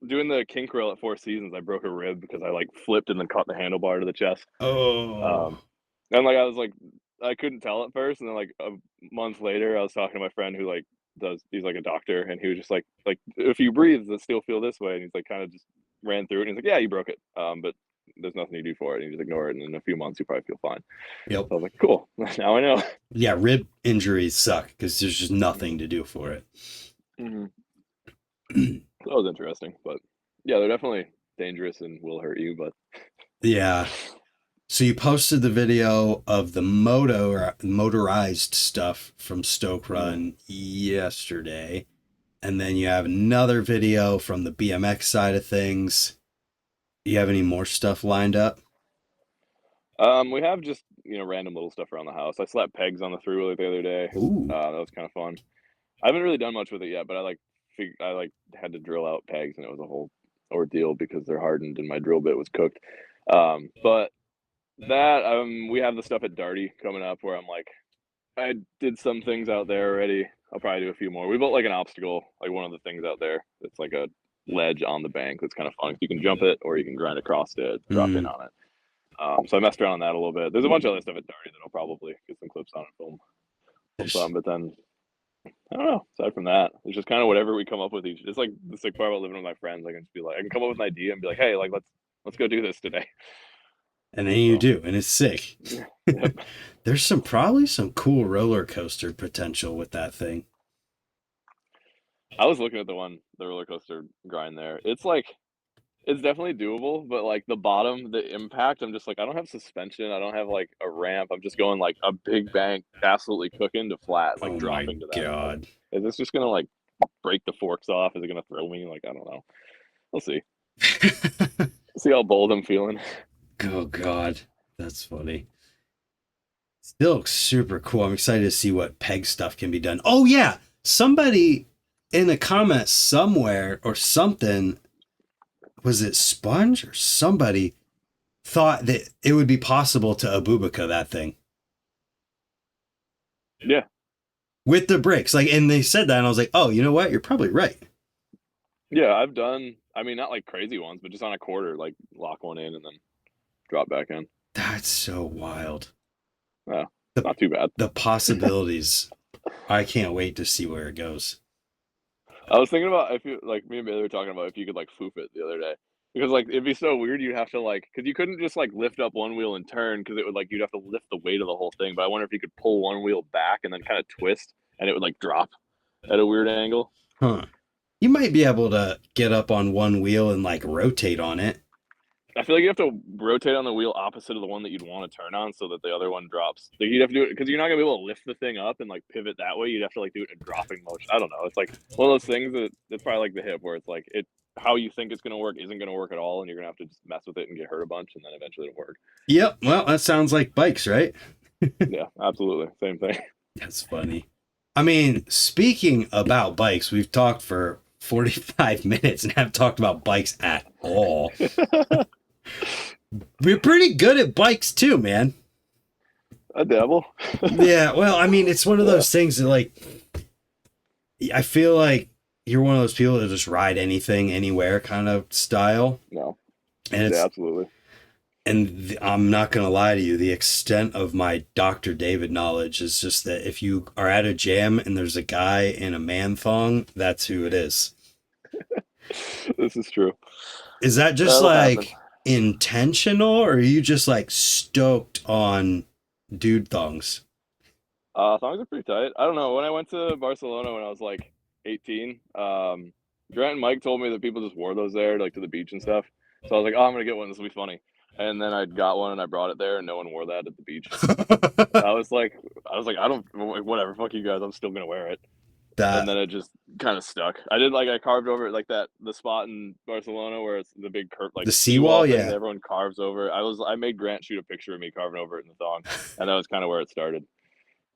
doing the kink rail at Four Seasons. I broke a rib because I like flipped and then caught the handlebar to the chest. Oh. Um, and like I was like, I couldn't tell at first, and then like a month later, I was talking to my friend who like he's like a doctor, and he was just like if you breathe, does it still feel this way? And he's like kind of just ran through it, and he's like, yeah, you broke it, but there's nothing you do for it, and you just ignore it, and in a few months you probably feel fine. Yep. So I was like, cool, now I know. Yeah, rib injuries suck because there's just nothing to do for it. Mm-hmm. That was interesting, but yeah, they're definitely dangerous and will hurt you. But Yeah. So you posted the video of the motorized stuff from Stoke Run yesterday, and then you have another video from the BMX side of things. You have any more stuff lined up? we have just random little stuff around the house. I slapped pegs on the three wheeler the other day. Ooh. That was kind of fun. I haven't really done much with it yet, but I like had to drill out pegs, and it was a whole ordeal because they're hardened and my drill bit was cooked. But that we have the stuff at Darty coming up where I'm like, I did some things out there already. I'll probably do a few more. We built like an obstacle, like one of the things out there. It's like a ledge on the bank that's kind of fun. You can jump it or you can grind across it, drop in on it. So I messed around on that a little bit. There's a bunch of other stuff at Darty that I'll probably get some clips on and film some. But then I don't know. Aside from that, it's just kind of whatever we come up with each. It's like the sick part about living with my friends. I can just be like, I can come up with an idea and be like, hey, like let's go do this today. And then you do, and it's sick. Yep. There's probably some cool roller coaster potential with that thing. I was looking at the roller coaster grind there. It's definitely doable, but like the bottom, the impact, I'm just like, I don't have suspension. I don't have like a ramp. I'm just going like a big bank, absolutely cooking to flat, like Oh my dropping to that. Like, god. is this just gonna like break the forks off? Is it gonna throw me? Like, I don't know. We'll see. See how bold I'm feeling. Oh god. That's funny. Still super cool. I'm excited to see what peg stuff can be done. Oh yeah. Somebody in the comments somewhere or something, was it Sponge or somebody, thought that it would be possible to Abubaca that thing. Yeah. With the bricks. Like, and they said that, and I was like, oh, you know what? You're probably right. Yeah, I've done, I mean, not like crazy ones, but just on a quarter, like lock one in and then drop back in. That's so wild. Yeah, not too bad. The possibilities. I can't wait to see where it goes. I was thinking about if you like me and Bailey were talking about if you could like foof it the other day because like it'd be so weird. You'd have to like because you couldn't just like lift up one wheel and turn because it would like you'd have to lift the weight of the whole thing. But I wonder if you could pull one wheel back and then kind of twist and it would like drop at a weird angle. Huh. You might be able to get up on one wheel and like rotate on it. I feel like you have to rotate on the wheel opposite of the one that you'd want to turn on so that the other one drops. Like you'd have to do it because you're not gonna be able to lift the thing up and like pivot that way. You'd have to like do it in a dropping motion. I don't know. It's like one of those things that it's probably like the hip where it's like it how you think it's gonna work isn't gonna work at all, and you're gonna have to just mess with it and get hurt a bunch, and then eventually it'll work. Yep. Well, that sounds like bikes, right? Yeah, absolutely, same thing. That's funny. I mean, speaking about bikes, we've talked for 45 minutes and haven't talked about bikes at all. We're pretty good at bikes too, man. A devil. Yeah, well, I mean, it's one of those things that, like, I feel like you're one of those people that just ride anything, anywhere kind of style. No. And it's, yeah, absolutely. And I'm not going to lie to you, the extent of my Dr. David knowledge is just that if you are at a jam and there's a guy in a man thong, that's who it is. This is true. Is that just like intentional, or are you just like stoked on dude thongs? Thongs are pretty tight. I don't know. When I went to Barcelona when I was like 18, Grant and Mike told me that people just wore those there, like to the beach and stuff. So I was like, oh, I'm gonna get one. This will be funny. And then I got one and I brought it there, and no one wore that at the beach. I was like, I don't, whatever, fuck you guys. I'm still gonna wear it. And then it just kind of stuck. I carved over it like that, the spot in Barcelona where it's the big curve, like the seawall, yeah. That everyone carves over. I made Grant shoot a picture of me carving over it in the thong, and that was kind of where it started.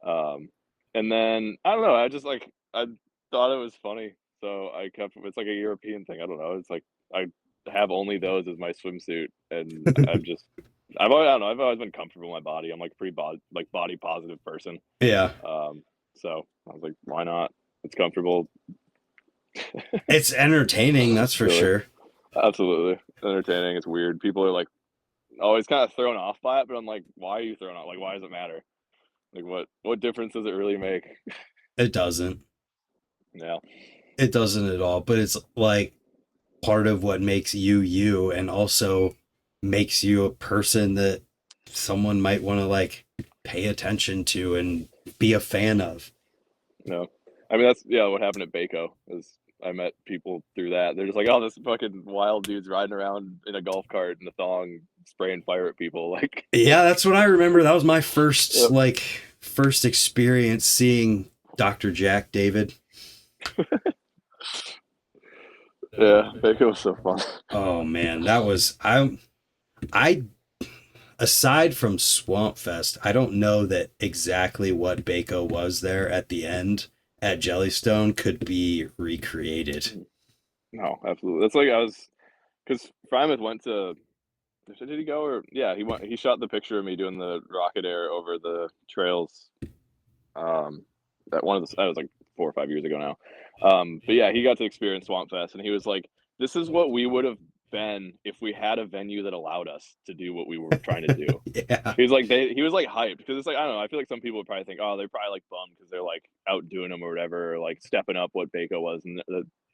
And then I don't know. I just like I thought it was funny, so I kept. It's like a European thing. I don't know. It's like I have only those as my swimsuit, and I'm just I don't know, I've always been comfortable in my body. I'm like a pretty body positive person. Yeah. Um, so I was like, why not? It's comfortable. It's entertaining, that's for Silly. sure. Absolutely. Entertaining. It's weird. People are like always kind of thrown off by it, but I'm like, why are you thrown off? Like, why does it matter? Like, what difference does it really make? It doesn't. Yeah. It doesn't at all. But it's like part of what makes you you, and also makes you a person that someone might want to like pay attention to and be a fan of. No. I mean, that's yeah. What happened at Baco is I met people through that. They're just like, oh, this fucking wild dude's riding around in a golf cart in a thong, spraying fire at people. Like, Yeah, that's what I remember. That was my yep. first experience seeing Dr. Jack David. Yeah, Baco was so fun. Oh man, that was I aside from Swamp Fest, I don't know that exactly what Baco was there at the end at Jellystone could be recreated. No, absolutely. That's like I was because Frymouth went to. Did he go or yeah? He went. He shot the picture of me doing the rocket air over the trails. That one of the that was like 4 or 5 years ago now. But yeah, he got to experience Swamp Fest, and he was like, "This is what we would have been if we had a venue that allowed us to do what we were trying to do." Yeah. He was like, he was like hyped because it's like I don't know. I feel like some people would probably think, "Oh, they're probably like bummed because they're like outdoing them or whatever, or like stepping up what Baco was." And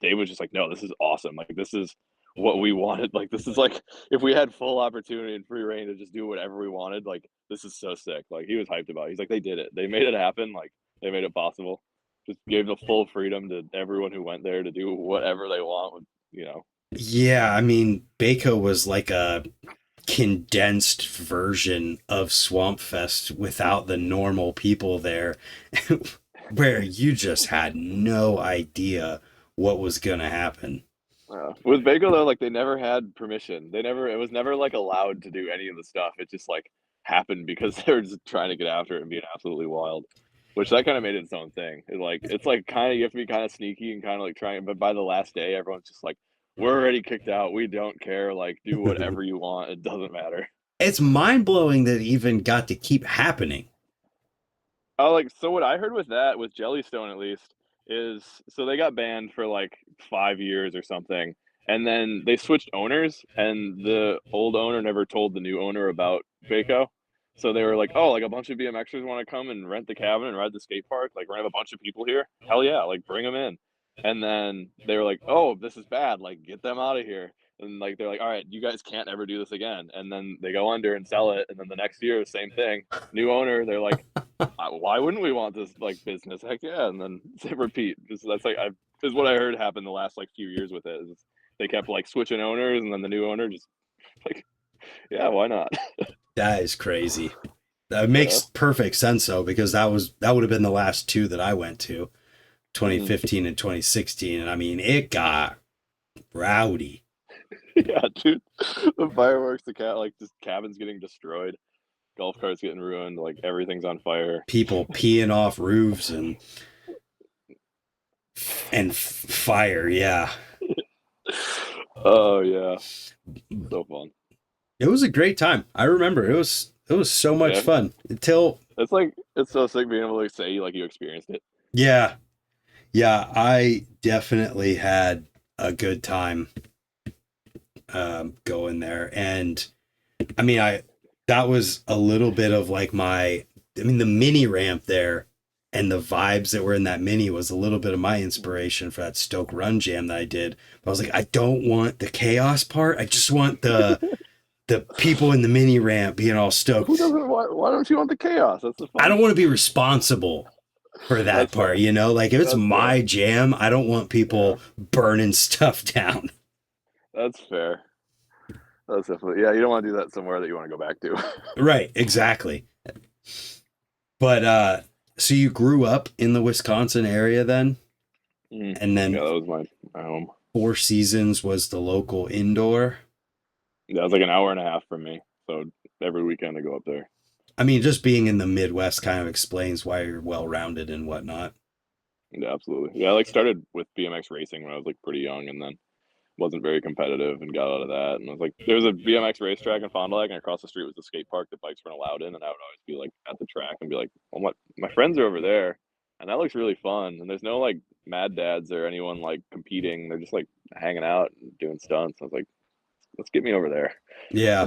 Dave was just like, "No, this is awesome. Like this is what we wanted. Like this is like if we had full opportunity and free reign to just do whatever we wanted. Like this is so sick." Like he was hyped about it. He's like, "They did it. They made it happen. Like they made it possible. Just gave the full freedom to everyone who went there to do whatever they want. With, you know." Yeah, I mean, Baco was like a condensed version of Swamp Fest without the normal people there, where you just had no idea what was going to happen. With Baco though, like they never had permission. They never. It was never like allowed to do any of the stuff. It just like happened because they were just trying to get after it and being absolutely wild. Which that kind of made it its own thing. It's like kind of you have to be kind of sneaky and kind of like trying. But by the last day, everyone's just like, "We're already kicked out. We don't care. Like do whatever you want. It doesn't matter." It's mind blowing that it even got to keep happening. Oh, like so what I heard with that, with Jellystone at least, is so they got banned for like 5 years or something, and then they switched owners, and the old owner never told the new owner about Baco. So they were like, "Oh, like a bunch of BMXers want to come and rent the cabin and ride the skate park. Like we're gonna have a bunch of people here. Hell yeah, like bring them in." And then they were like, "Oh, this is bad. Like get them out of here." And like they're like, "All right, you guys can't ever do this again." And then they go under and sell it, and then the next year, same thing. New owner, they're like, why wouldn't we want this like business? Heck yeah, and then repeat. That's like I is what I heard happen the last like few years with it. Is they kept like switching owners, and then the new owner just like, yeah, why not? That is crazy. That Yeah. makes perfect sense though, because that would have been the last two that I went to, Mhm. 2015 and 2016, and I mean it got rowdy. Yeah, dude. The fireworks, like just cabins getting destroyed, golf carts getting ruined, like everything's on fire. People peeing off roofs and fire. Yeah, Oh yeah, so fun. it was a great time. I remember it was so much Yeah, fun until it's like it's so sick being able to say like you experienced it. yeah, yeah. I definitely had a good time going there, and I mean I that was a little bit of like my I mean the mini ramp there and the vibes that were in that mini was a little bit of my inspiration for that Stoke Run jam that I did. I was like, I don't want the chaos part. I just want the people in the mini ramp being all Who stoked. doesn't? Why don't you want the chaos? That's the I fun. don't want to be responsible for that That's part, fair. you know? Like if it's That's fair. my jam, I don't want Yeah, people burning stuff down. that's fair. That's definitely yeah. You don't want to do that somewhere that you want to go back to. Right, exactly. But so you grew up in the Wisconsin area then? And Yeah, then that was my home. Four Seasons was the local indoor. Yeah, it was like an hour and a half from me, so every weekend I go up there. I mean, just being in the Midwest kind of explains why you're well rounded and whatnot. Yeah, absolutely. Yeah, I like started with BMX racing when I was like pretty young, and then wasn't very competitive and got out of that. And I was like, there was a BMX racetrack in Fond du Lac, and across the street was the skate park that bikes weren't allowed in. And I would always be like at the track and be like, well, my friends are over there, and that looks really fun. And there's no like mad dads or anyone like competing. They're just like hanging out and doing stunts. I was like, let's get me over there. Yeah.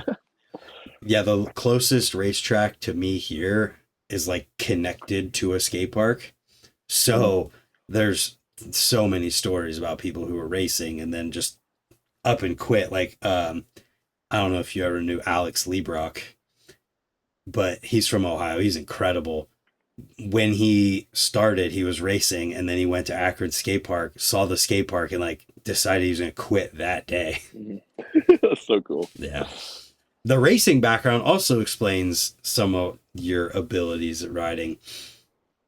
Yeah, the closest racetrack to me here is like connected to a skate park. So there's so many stories about people who were racing and then just up and quit. Like, I don't know if you ever knew Alex Liebrock, but he's from Ohio. He's incredible. When he started, he was racing, and then he went to Akron Skate Park, saw the skate park, and like decided he was going to quit that day. That's so cool. Yeah. The racing background also explains some of your abilities at riding.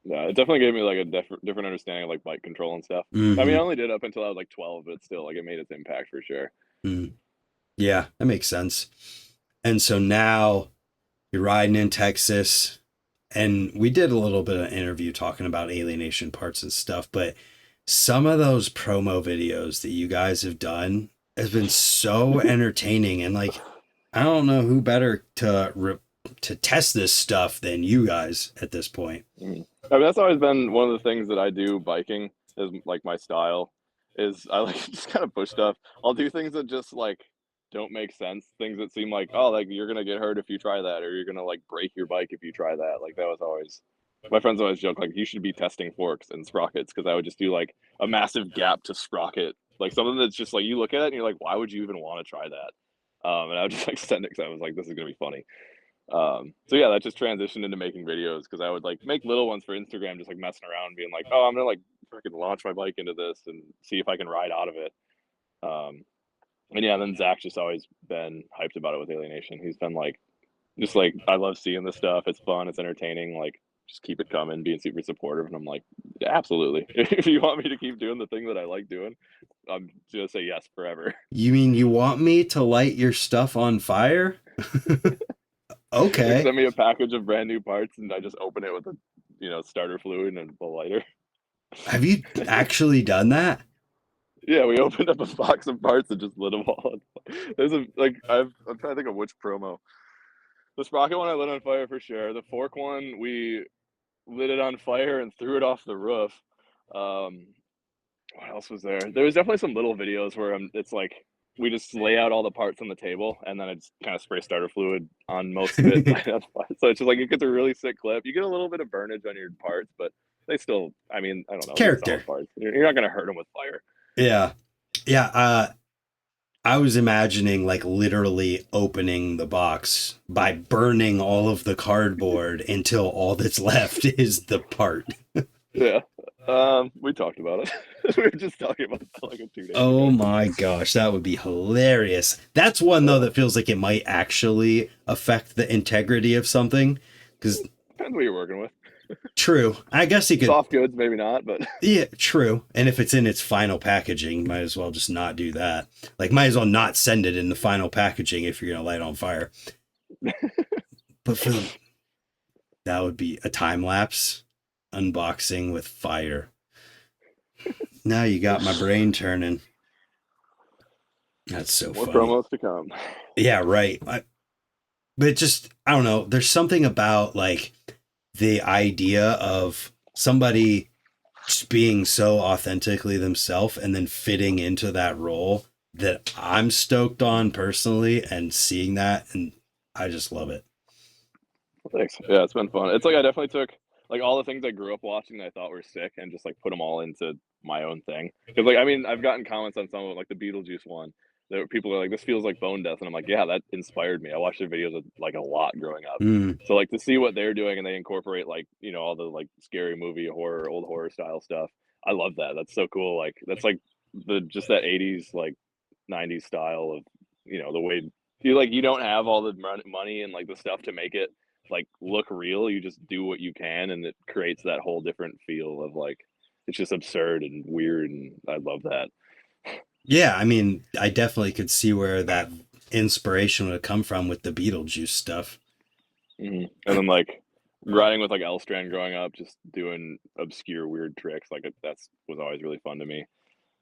Yeah, it definitely gave me like a different understanding of like bike control and stuff. Mm-hmm. I mean, I only did up until I was like 12, but still, like it made its impact for sure. Mm. Yeah, that makes sense. And so now you're riding in Texas, and we did a little bit of an interview talking about Alienation parts and stuff, but some of those promo videos that you guys have done has been so entertaining, and like, I don't know who better to test this stuff than you guys at this point. I mean, that's always been one of the things that I do biking is like my style is I like just kind of push stuff. I'll do things that just like don't make sense. Things that seem like, oh, like you're gonna get hurt if you try that, or you're gonna like break your bike if you try that. Like that was always my friends always joke like you should be testing forks and sprockets because I would just do like a massive gap to sprocket, like something that's just like you look at it and you're like, why would you even want to try that? And I would just like send it because I was like, this is gonna be funny. So yeah, that just transitioned into making videos because I would like make little ones for Instagram, just like messing around, being like, oh, I'm gonna like freaking launch my bike into this and see if I can ride out of it. And yeah, then Zach's just always been hyped about it with Alienation. He's been like, just like, I love seeing this stuff. It's fun. It's entertaining. Like, just keep it coming, being super supportive. And I'm like, yeah, absolutely. If you want me to keep doing the thing that I like doing, I'm gonna say yes forever. You mean you want me to light your stuff on fire? Okay. Send me a package of brand new parts and I just open it with a starter fluid and a lighter. Have you actually done that? Yeah, we opened up a box of parts and just lit them all. There's I'm trying to think of which promo. The sprocket one I lit on fire for sure. The fork one we lit it on fire and threw it off the roof. What else was there? There was definitely some little videos where it's like we just lay out all the parts on the table and then I just kind of spray starter fluid on most of it. So it's just like it gets a really sick clip. You get a little bit of burnage on your parts, but they still, I mean, I don't know. Character. Parts. You're not going to hurt them with fire. Yeah. Yeah. I was imagining like literally opening the box by burning all of the cardboard until all that's left is the part. Yeah. We talked about it. We were just talking about that like 2 days Oh ago. my gosh, that would be hilarious. That's one though that feels like it might actually affect the integrity of something. Because depends what you're working with. True. I guess you could. Soft goods, maybe not, but yeah, true. And if it's in its final packaging, might as well just not do that. Like, might as well not send it in the final packaging if you're gonna light on fire. But that would be a time lapse unboxing with fire. Now you got my brain turning. That's so more funny. promos to come. Yeah, right. But it just, I don't know. There's something about like the idea of somebody just being so authentically themselves and then fitting into that role that I'm stoked on personally, and seeing that, and I just love it. Thanks. Yeah, it's been fun. It's like I definitely took like all the things I grew up watching that I thought were sick and just like put them all into my own thing. Because like I mean, I've gotten comments on some of them, like the Beetlejuice one. That people are like, "This feels like bone death," and I'm like, "Yeah, that inspired me." I watched their videos like a lot growing up. So like to see what they're doing and they incorporate like all the like scary movie horror, old horror style stuff. I love that. That's so cool. Like that's like just that 80s like 90s style of the way you don't have all the money and like the stuff to make it like look real. You just do what you can and it creates that whole different feel of like it's just absurd and weird, and I love that. Yeah, I mean, I definitely could see where that inspiration would come from with the Beetlejuice stuff. And then like riding with like L Strand growing up, just doing obscure weird tricks, like was always really fun to me.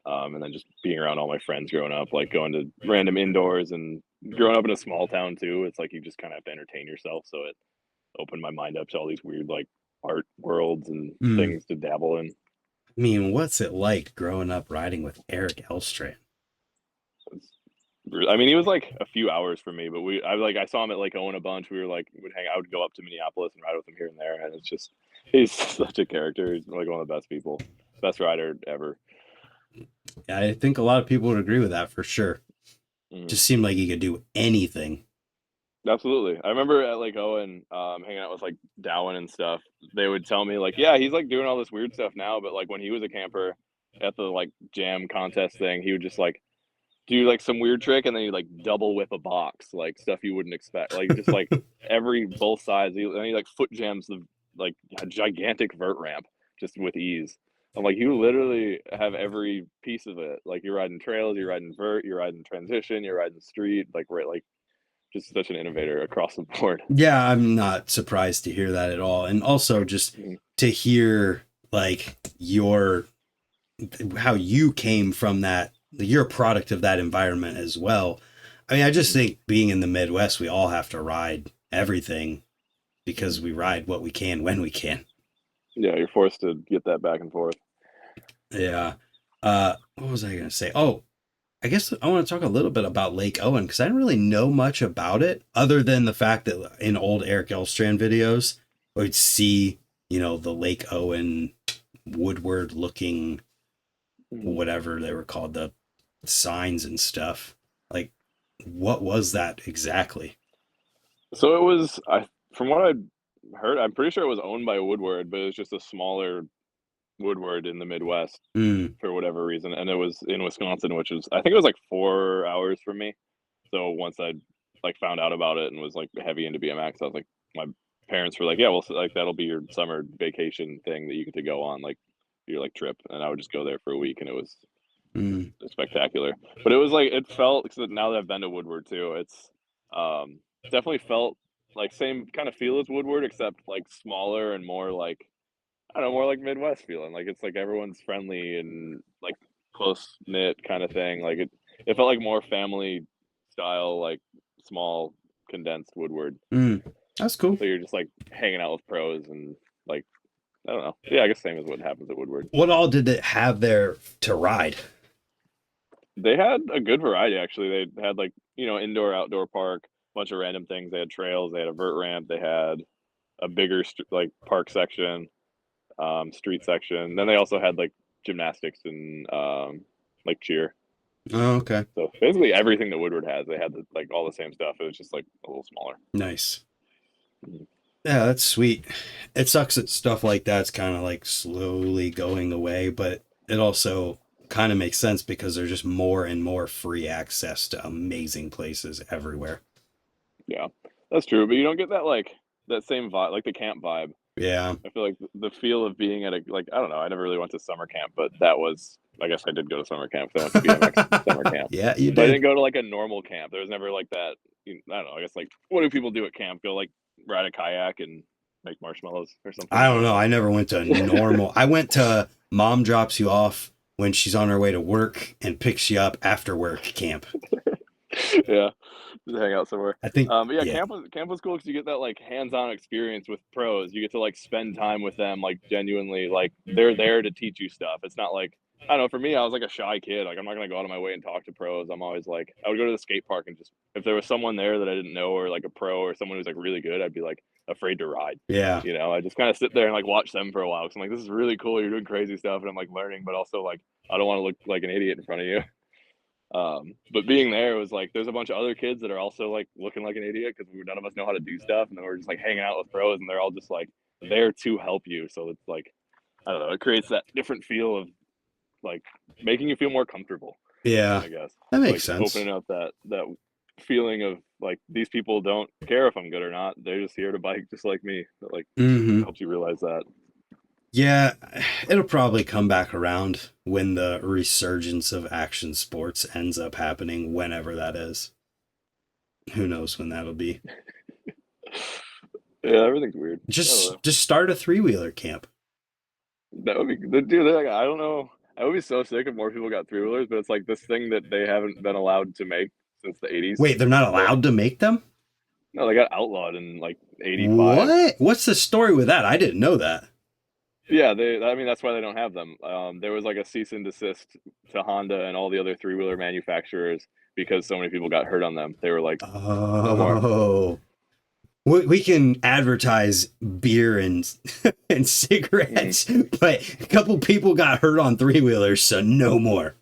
And then just being around all my friends growing up, like going to random indoors and growing up in a small town too. It's like you just kind of have to entertain yourself. So it opened my mind up to all these weird like art worlds and Mm. things to dabble in. I mean, what's it like growing up riding with Eric Elstrand? I mean, he was like a few hours for me, but I saw him at like Owen a bunch. We were like, I would go up to Minneapolis and ride with him here and there, and it's just he's such a character. He's like one of the best people, best rider ever. I think a lot of people would agree with that for sure. Mm-hmm. Just seemed like he could do anything. Absolutely. I remember at like Owen, hanging out with like Dowen and stuff. They would tell me like, yeah, he's like doing all this weird stuff now, but like when he was a camper at the like jam contest thing, he would just like do like some weird trick and then you like double whip a box, like stuff you wouldn't expect, like just like every both sides. And he like foot jams the like a gigantic vert ramp just with ease. I'm like, you literally have every piece of it. Like you're riding trails, you're riding vert, you're riding transition, you're riding street, like right, like just such an innovator across the board. Yeah, I'm not surprised to hear that at all. And also just to hear like how you came from that, you're a product of that environment as well. I mean, I just think being in the Midwest, we all have to ride everything because we ride what we can when we can. Yeah, you're forced to get that back and forth. Yeah. What was I going to say? Oh, I guess I want to talk a little bit about Lake Owen because I didn't really know much about it other than the fact that in old Eric Elstrand videos, we'd see, the Lake Owen Woodward looking, whatever they were called, the signs and stuff. Like, what was that exactly? So it was, from what I heard, I'm pretty sure it was owned by Woodward, but it was just a smaller Woodward in the Midwest Mm. for whatever reason, and it was in Wisconsin, which was I think it was like 4 hours from me. So once I like found out about it and was like heavy into BMX, I was like, my parents were like, yeah, well, like that'll be your summer vacation thing that you get to go on, like your like trip, and I would just go there for a week, and it was spectacular. But it was like it felt, because now that I've been to Woodward too, it's definitely felt like same kind of feel as Woodward, except like smaller and more like, I don't know, more like Midwest feeling. Like it's like everyone's friendly and like close knit kind of thing. Like it felt like more family style, like small condensed Woodward. That's cool. So you're just like hanging out with pros and like, I don't know. Yeah, I guess same as what happens at Woodward. What all did it have there to ride? They had a good variety actually. They had like, indoor outdoor park, bunch of random things. They had trails, they had a vert ramp, they had a bigger like park section, street section. Then they also had like gymnastics and like cheer. Oh, okay. So basically everything that Woodward has, they had like all the same stuff. It was just like a little smaller. Nice. Yeah, that's sweet. It sucks that stuff like that's kind of like slowly going away, but it also kind of makes sense because there's just more and more free access to amazing places everywhere. Yeah, that's true. But you don't get that like that same vibe, like the camp vibe. Yeah. I feel like the feel of being at a, like, I don't know. I never really went to summer camp, but that was, I guess I did go to summer camp because I went to BMX summer camp. Yeah, you But I did. didn't go to like a normal camp. There was never like that. I don't know. I guess like, what do people do at camp? Go like ride a kayak and make marshmallows or something? I don't know. I never went to normal. I went to mom drops you off when she's on her way to work and picks you up after work camp. Yeah, just hang out somewhere. I think. But yeah, Yeah. camp was cool because you get that like hands-on experience with pros. You get to like spend time with them, like genuinely, like they're there to teach you stuff. It's not like, I don't know. For me, I was like a shy kid. Like I'm not gonna go out of my way and talk to pros. I'm always like, I would go to the skate park and just, if there was someone there that I didn't know or like a pro or someone who's like really good, I'd be like afraid to ride. Yeah. I just kind of sit there and like watch them for a while because I'm like, this is really cool. You're doing crazy stuff, and I'm like learning, but also like I don't want to look like an idiot in front of you. But being there was like, there's a bunch of other kids that are also like looking like an idiot because none of us know how to do stuff, and then we're just like hanging out with pros, and they're all just like there to help you. So it's like, I don't know, it creates that different feel of like making you feel more comfortable. Yeah. I guess That makes like sense. opening up that feeling of like, these people don't care if I'm good or not. They're just here to bike just like me. That like helps you realize that. Yeah, it'll probably come back around when the resurgence of action sports ends up happening, whenever that is. Who knows when that'll be? Yeah, everything's weird. Just start a 3-wheeler camp. That would be good, dude. Like, I don't know I would be so sick if more people got three wheelers, but it's like this thing that they haven't been allowed to make since the 80s. Wait, they're not That allowed to make them? no, they got outlawed in like 85. What? What's the story with that? I didn't know that. Yeah, they. I mean, that's why they don't have them. There was like a cease and desist to Honda and all the other three wheeler manufacturers because so many people got hurt on them. They were like, no more. Oh, we can advertise beer and and cigarettes, but a couple people got hurt on three wheelers, so no more.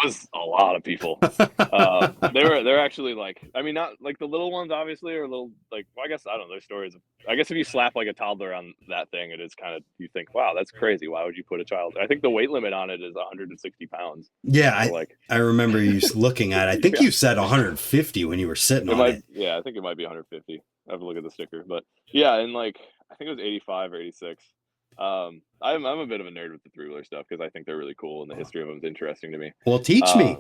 It was a lot of people. They're actually like, I mean, not like the little ones obviously are a little like, well, I guess I don't know, there's stories of, I guess if you slap like a toddler on that thing, it is kind of, you think, wow, that's crazy. Why would you put a child? I think the weight limit on it is 160 pounds. Yeah, So like, I remember you looking at it. I think yeah, you said 150 when you were sitting it on might, it. yeah, I think it might be 150. I have to look at the sticker, but yeah, and like, I think it was 85 or 86. I'm a bit of a nerd with the three wheeler stuff because I think they're really cool and the history of them is interesting to me. Well, teach me.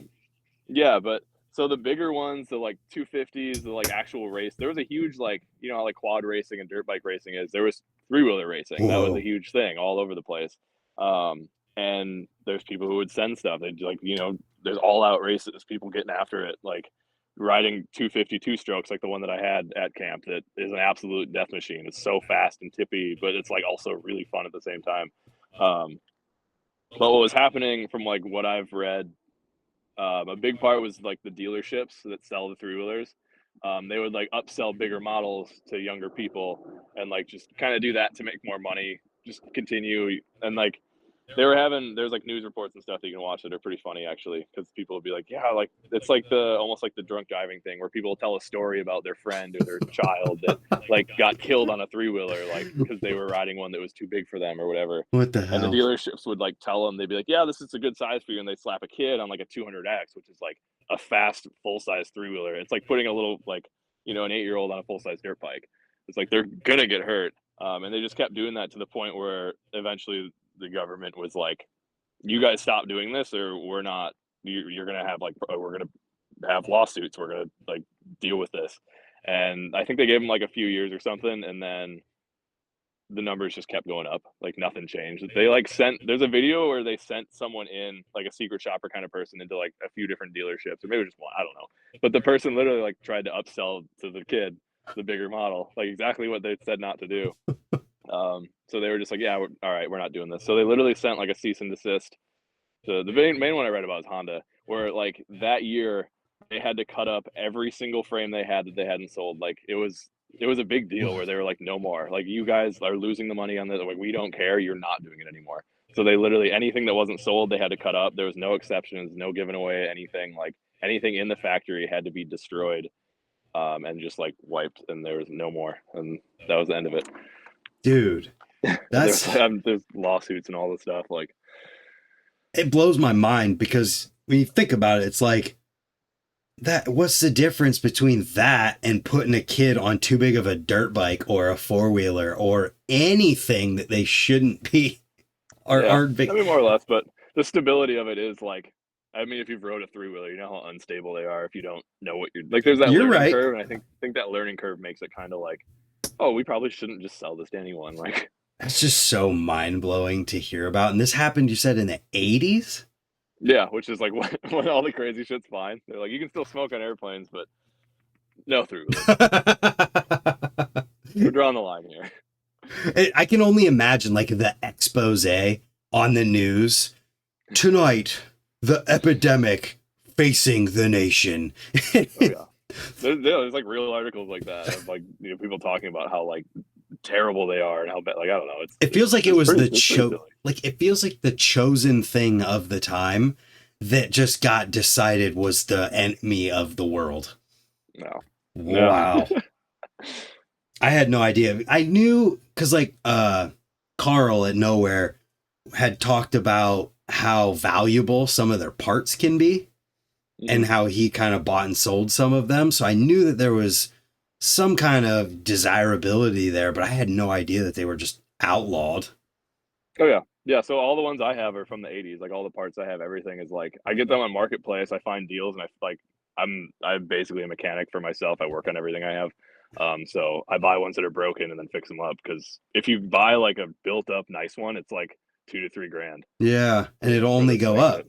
Yeah, but so the bigger ones, the like 250s, the like actual race, there was a huge like, you know how like quad racing and dirt bike racing is. There was three wheeler racing. That was a Whoa. huge thing all over the place. And there's people who would send stuff. They like, you know, there's all out races, people getting after it, like riding 252 strokes, like the one that I had at camp. That is an absolute death machine. It's so fast and tippy, but it's like also really fun at the same time. Um, but what was happening from like what I've read, a big part was like the dealerships that sell the three wheelers. They would like upsell bigger models to younger people and like just kind of do that to make more money, just continue. And like they were having, there's like news reports and stuff that you can watch that are pretty funny actually, because people will be like, yeah, like it's like the almost like the drunk driving thing where people tell a story about their friend or their child that like got killed on a three wheeler, like because they were riding one that was too big for them or whatever. What the And the hell? dealerships would like tell them, they'd be like, yeah, this is a good size for you. And they slap a kid on like a 200X, which is like a fast full size three wheeler. It's like putting a little, like, you know, an 8-year-old on a full size dirt bike. It's like they're going to get hurt. And they just kept doing that to the point where eventually the government was like, you guys stop doing this or we're not, you're going to have like, we're going to have lawsuits. We're going to like deal with this. And I think they gave them like a few years or something. And then the numbers just kept going up. Like nothing changed. They like sent, there's a video where they sent someone in, like a secret shopper kind of person, into like a few different dealerships, or maybe just one, I don't know. But the person literally like tried to upsell to the kid the bigger model, like exactly what they said not to do. So they were just like, yeah, all right, we're not doing this. So they literally sent like a cease and desist. So the main one I read about is Honda, where like that year they had to cut up every single frame they had that they hadn't sold. Like it was a big deal where they were like, no more. Like you guys are losing the money on this. Like we don't care. You're not doing it anymore. So they literally, anything that wasn't sold, they had to cut up. There was no exceptions, no giving away anything. Like anything in the factory had to be destroyed, and just like wiped, and there was no more. And that was the end of it. Dude, There's that's there's lawsuits and all this stuff. Like it blows my mind because when you think about it, it's like that what's the difference between that and putting a kid on too big of a dirt bike or a four-wheeler or anything that they shouldn't be or yeah, aren't big. I mean more or less, but the stability of it is like, I mean, if you've rode a three wheeler, you know how unstable they are if you don't know what you're like. There's that You're learning right. curve, and I think that learning curve makes it kind of like, oh, we probably shouldn't just sell this to anyone. Like, That's just so mind-blowing to hear about. And this happened, you said, in the 80s? yeah, which is like when all the crazy shit's fine. They're like, you can still smoke on airplanes, but no three wheelers. We're drawing the line here. I can only imagine like the expose on the news. Tonight, the epidemic facing the nation. Oh yeah, there's like real articles like that of like, you know, people talking about how like terrible they are and how bad. Like I don't know. It feels like it was pretty, the it's pretty silly. like it feels like the chosen thing of the time that just got decided was the enemy of the world. No, no. Wow. I had no idea. I knew because like Carl at Nowhere had talked about how valuable some of their parts can be and how he kind of bought and sold some of them. So I knew that there was some kind of desirability there, but I had no idea that they were just outlawed. Oh yeah, yeah. So all the ones I have are from the '80s. Like all the parts I have, everything is like I get them on Marketplace. I find deals, and I like I'm basically a mechanic for myself. I work on everything I have. So I buy ones that are broken and then fix them up, because if you buy like a built up nice one, it's like 2 to 3 grand Yeah, and it'll for only this go thing up. that,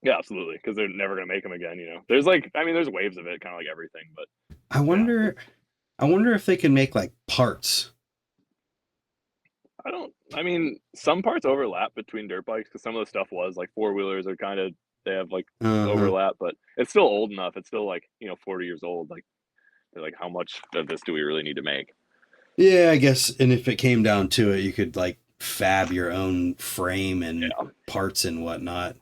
yeah, absolutely, because they're never gonna make them again. There's like, I mean, there's waves of it, kind of like everything, but I yeah, wonder I wonder if they can make like parts. I don't. I mean, some parts overlap between dirt bikes because some of the stuff was like four wheelers are kind of, they have like Uh-huh. overlap, but it's still old enough. It's still like 40 years old. Like they're like, how much of this do we really need to make? Yeah, I guess, and if it came down to it, you could like fab your own frame and Yeah, parts and whatnot.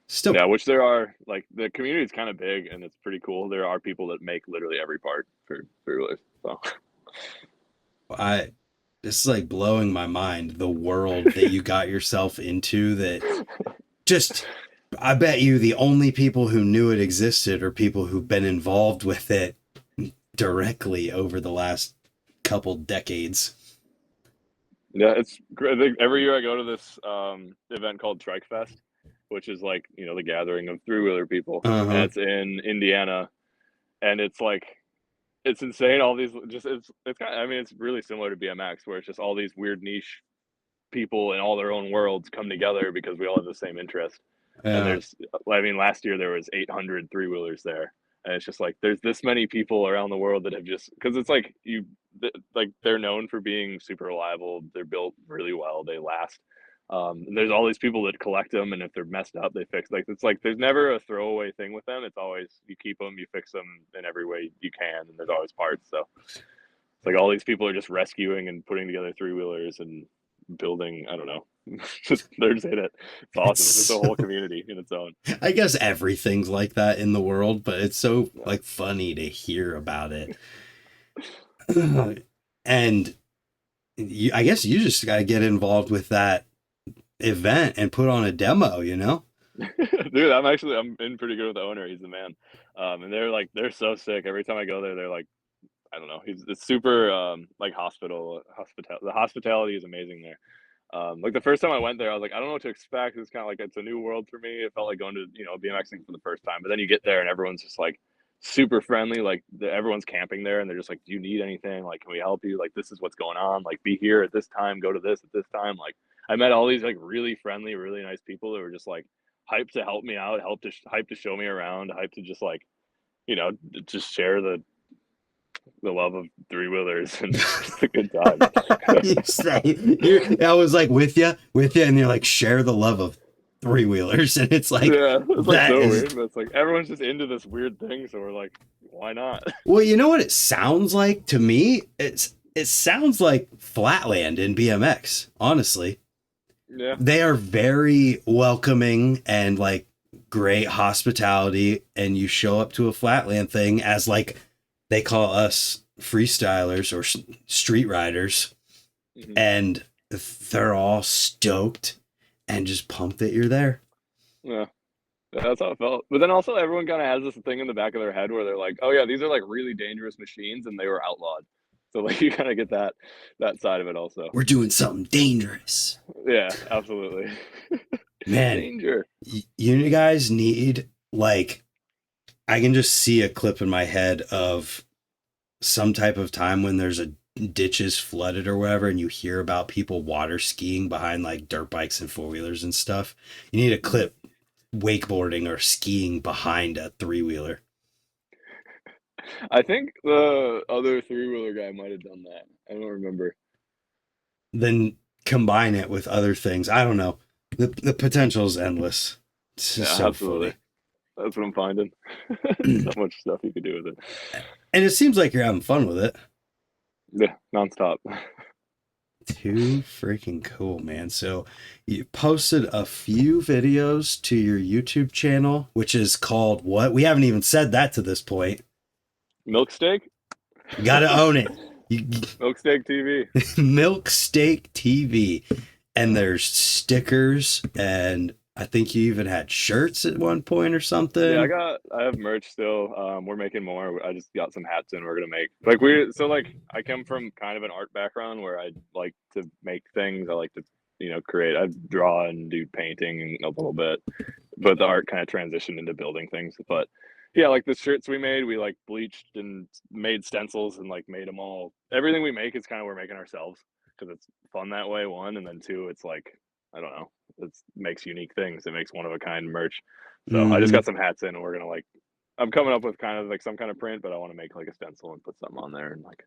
Still, yeah. Which there are, like, the community is kind of big and it's pretty cool. There are people that make literally every part for three wheelers. So I this is like blowing my mind, the world that you got yourself into. That just, I bet you the only people who knew it existed are people who've been involved with it directly over the last couple decades. yeah, it's great. I think every year I go to this event called Trike Fest, which is like the gathering of three wheeler people, and Uh-huh. it's in Indiana, and it's like it's insane. All these just it's kind of, I mean, it's really similar to BMX, where it's just all these weird niche people in all their own worlds come together because we all have the same interest. And Yeah. there's, I mean, last year there was 800 three wheelers there, and it's just like there's this many people around the world that have just, because it's like like they're known for being super reliable. They're built really well. They last. And there's all these people that collect them, and if they're messed up, they fix. Like it's like there's never a throwaway thing with them. It's always you keep them, you fix them in every way you can, and there's always parts. So it's like all these people are just rescuing and putting together three wheelers and building. I don't know, just they're just in it. It's awesome. It's It's a whole community in its own. I guess everything's like that in the world, but it's so Yeah. like funny to hear about it. And I guess you just got to get involved with that event and put on a demo. Dude, I'm in pretty good with the owner. He's the man. And they're so sick. Every time I go there, they're like, I don't know. It's super like the hospitality is amazing there. Like the first time I went there, I was like, I don't know what to expect. It's kind of like it's a new world for me. It felt like going to BMXing for the first time. But then you get there and everyone's just like super friendly. Like everyone's camping there and they're just like, do you need anything? Like, can we help you? Like, this is what's going on. Like, be here at this time. Go to this at this time. Like, I met all these like really friendly, really nice people that were just like hyped to help me out, hyped to show me around, hyped to just like just share the love of three wheelers and just a good time. You say I was like with you, and you're like share the love of three wheelers, and it's like Yeah, it's like that so is weird, but it's like everyone's just into this weird thing, so we're like, why not? well, you know what it sounds like to me. It sounds like Flatland in BMX. Honestly, Yeah, they are very welcoming and like great hospitality, and you show up to a Flatland thing as like they call us freestylers or street riders, hmm and they're all stoked and just pumped that you're there. yeah, that's how it felt. But then also, everyone kind of has this thing in the back of their head where they're like, oh yeah, these are like really dangerous machines, and they were outlawed. So like you kind of get that side of it also. We're doing something dangerous. Yeah, absolutely. Man, Danger. you guys need like, I can just see a clip in my head of some type of time when there's a ditches flooded or whatever, and you hear about people water skiing behind like dirt bikes and four wheelers and stuff. You need a clip wakeboarding or skiing behind a three wheeler. I think the other three wheeler guy might have done that. I don't remember. Then combine it with other things. I don't know. The potential is endless. It's just Yeah, so absolutely. funny. That's what I'm finding. So much stuff you could do with it. And it seems like you're having fun with it. Yeah, nonstop. Too freaking cool, man. So you posted a few videos to your YouTube channel, which is called what? We haven't even said that to this point. Milksteak? You gotta own it. Milksteak TV. Milksteak TV. And there's stickers, and I think you even had shirts at one point or something. Yeah, I have merch still. We're making more. I just got some hats in we're gonna make. Like I come from kind of an art background where I like to make things. I like to, create. I draw and do painting a little bit, but the art kind of transitioned into building things. But yeah, like the shirts we made, we like bleached and made stencils and like made them all. Everything we make is kind of we're making ourselves because it's fun that way. One, and then two, it's like I don't know, it makes unique things. It makes one of a kind merch. So I just Hmm. got some hats in, and we're gonna like, I'm coming up with kind of like some kind of print, but I want to make like a stencil and put something on there and like,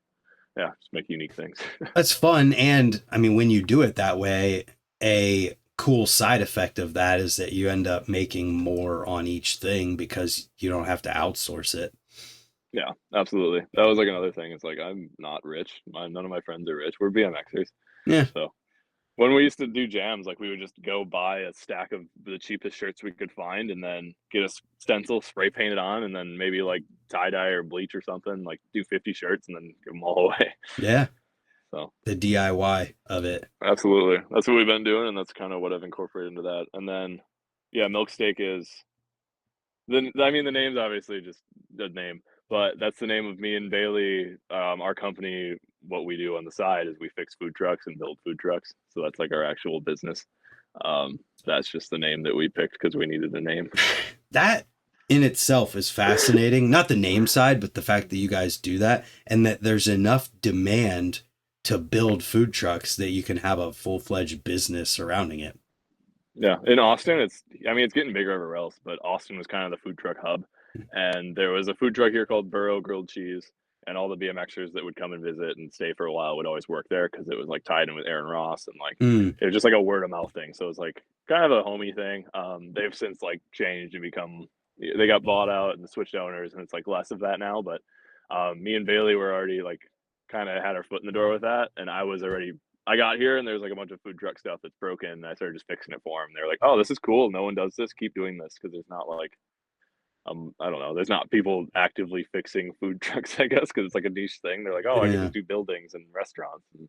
yeah, just make unique things. That's fun. And I mean, when you do it that way, a cool side effect of that is that you end up making more on each thing because you don't have to outsource it. Yeah, absolutely. That was like another thing. It's like I'm not rich. None of my friends are rich. We're BMXers. Yeah. So when we used to do jams, like we would just go buy a stack of the cheapest shirts we could find and then get a stencil, spray paint it on, and then maybe like tie dye or bleach or something, like do 50 shirts and then give them all away. Yeah. So The DIY of it. absolutely. That's what we've been doing. And that's kind of what I've incorporated into that. And then, yeah, Milksteak is I mean, the name's obviously just the name, but that's the name of me and Bailey. Our company, what we do on the side is we fix food trucks and build food trucks. So that's like our actual business. That's just the name that we picked because we needed a name. That in itself is fascinating. Not the name side, but the fact that you guys do that and that there's enough demand to build food trucks that you can have a full-fledged business surrounding it. Yeah, in Austin, I mean, it's getting bigger everywhere else, but Austin was kind of the food truck hub. And there was a food truck here called Burrow Grilled Cheese, and all the BMXers that would come and visit and stay for a while would always work there because it was like tied in with Aaron Ross and like Mm, it was just like a word of mouth thing. So it was like kind of a homey thing. They've since like changed and become they got bought out and switched owners, and it's like less of that now. But me and Bailey were already like kind of had our foot in the door with that, and I got here and there's like a bunch of food truck stuff that's broken. And I started just fixing it for them. They're like, "Oh, this is cool. No one does this. Keep doing this," because there's not like I don't know. There's not people actively fixing food trucks, I guess, because it's like a niche thing. They're like, "Oh, I can yeah. just do buildings and restaurants." And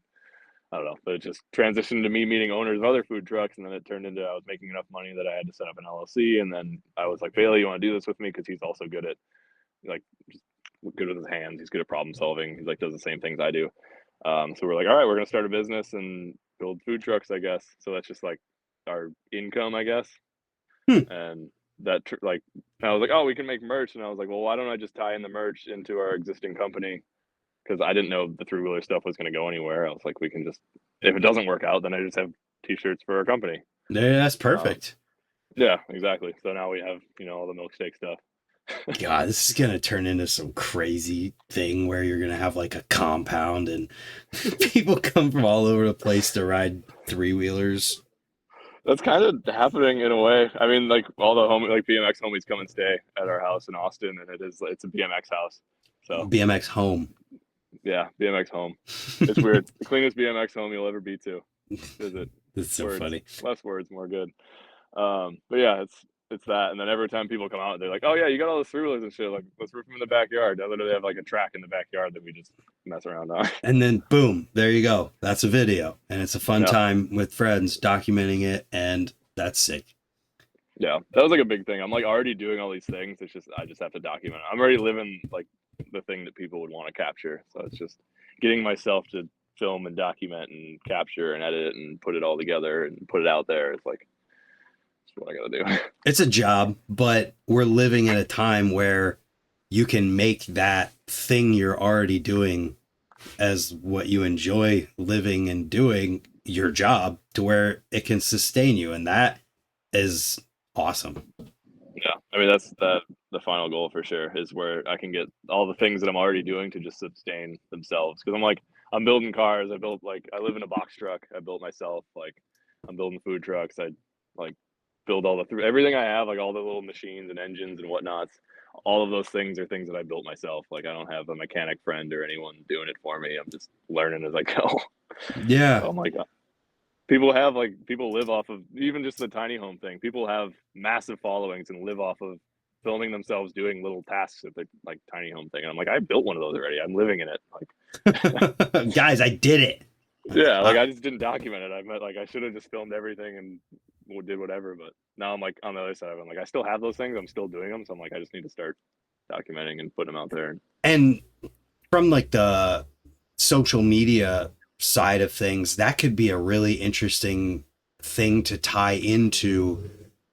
I don't know. But it just transitioned to me meeting owners of other food trucks, and then it turned into I was making enough money that I had to set up an LLC. And then I was like, "Bailey, you want to do this with me?" Because he's also good at like just good with his hands. He's good at problem solving. He's like does the same things I do. So we're like, all right, we're gonna start a business and build food trucks, I guess. So that's just like our income, I guess. Hmm. And like, I was like, oh, we can make merch, and I was like, well, why don't I just tie in the merch into our existing company? Because I didn't know the 3-wheeler stuff was gonna go anywhere. I was like, we can just if it doesn't work out, then I just have t-shirts for our company. Yeah, that's Um, perfect. yeah, exactly. So now we have all the milkshake stuff. God, this is gonna turn into some crazy thing where you're gonna have like a compound and people come from all over the place to ride 3-wheelers. That's kind of happening in a way. I mean, like all the like BMX homies come and stay at our house in Austin, and it's a BMX house. So BMX home. yeah, BMX home. It's weird. The cleanest BMX home you'll ever be to. Visit. That's so Words, funny. less words, more good. But yeah, it's that. And then every time people come out, they're like, "Oh yeah, you got all the 3-wheelers and shit. Like, let's rip them in the backyard." I literally have like a track in the backyard that we just mess around on. And then boom, there you go. That's a video. And it's a fun Yeah, time with friends documenting it. And that's sick. yeah, that was like a big thing. I'm like already doing all these things. It's just I just have to document it. I'm already living like the thing that people would want to capture. So it's just getting myself to film and document and capture and edit and put it all together and put it out there. It's like that's what I gotta do. It's a job, but we're living in a time where you can make that thing you're already doing as what you enjoy living and doing your job to where it can sustain you. And that is awesome. Yeah, I mean that's the final goal for sure is where I can get all the things that I'm already doing to just sustain themselves. Because I'm building cars. I live in a box truck. I built myself. Like I'm building food trucks. I like build everything I have, like all the little machines and engines and whatnots. All of those things are things that I built myself. Like I don't have a mechanic friend or anyone doing it for me. I'm just learning as I go. Yeah. So I'm like, people live off of even just the tiny home thing. People have massive followings and live off of filming themselves doing little tasks at the like tiny home thing. And I'm like, I built one of those already. I'm living in it. Like, Guys, I did it. yeah, like I just didn't document it. I should have just filmed everything and did whatever. But now I'm like on the other side of it. I'm like, I still have those things. I'm still doing them. So I'm like, I just need to start documenting and putting them out there. And from like the social media side of things, that could be a really interesting thing to tie into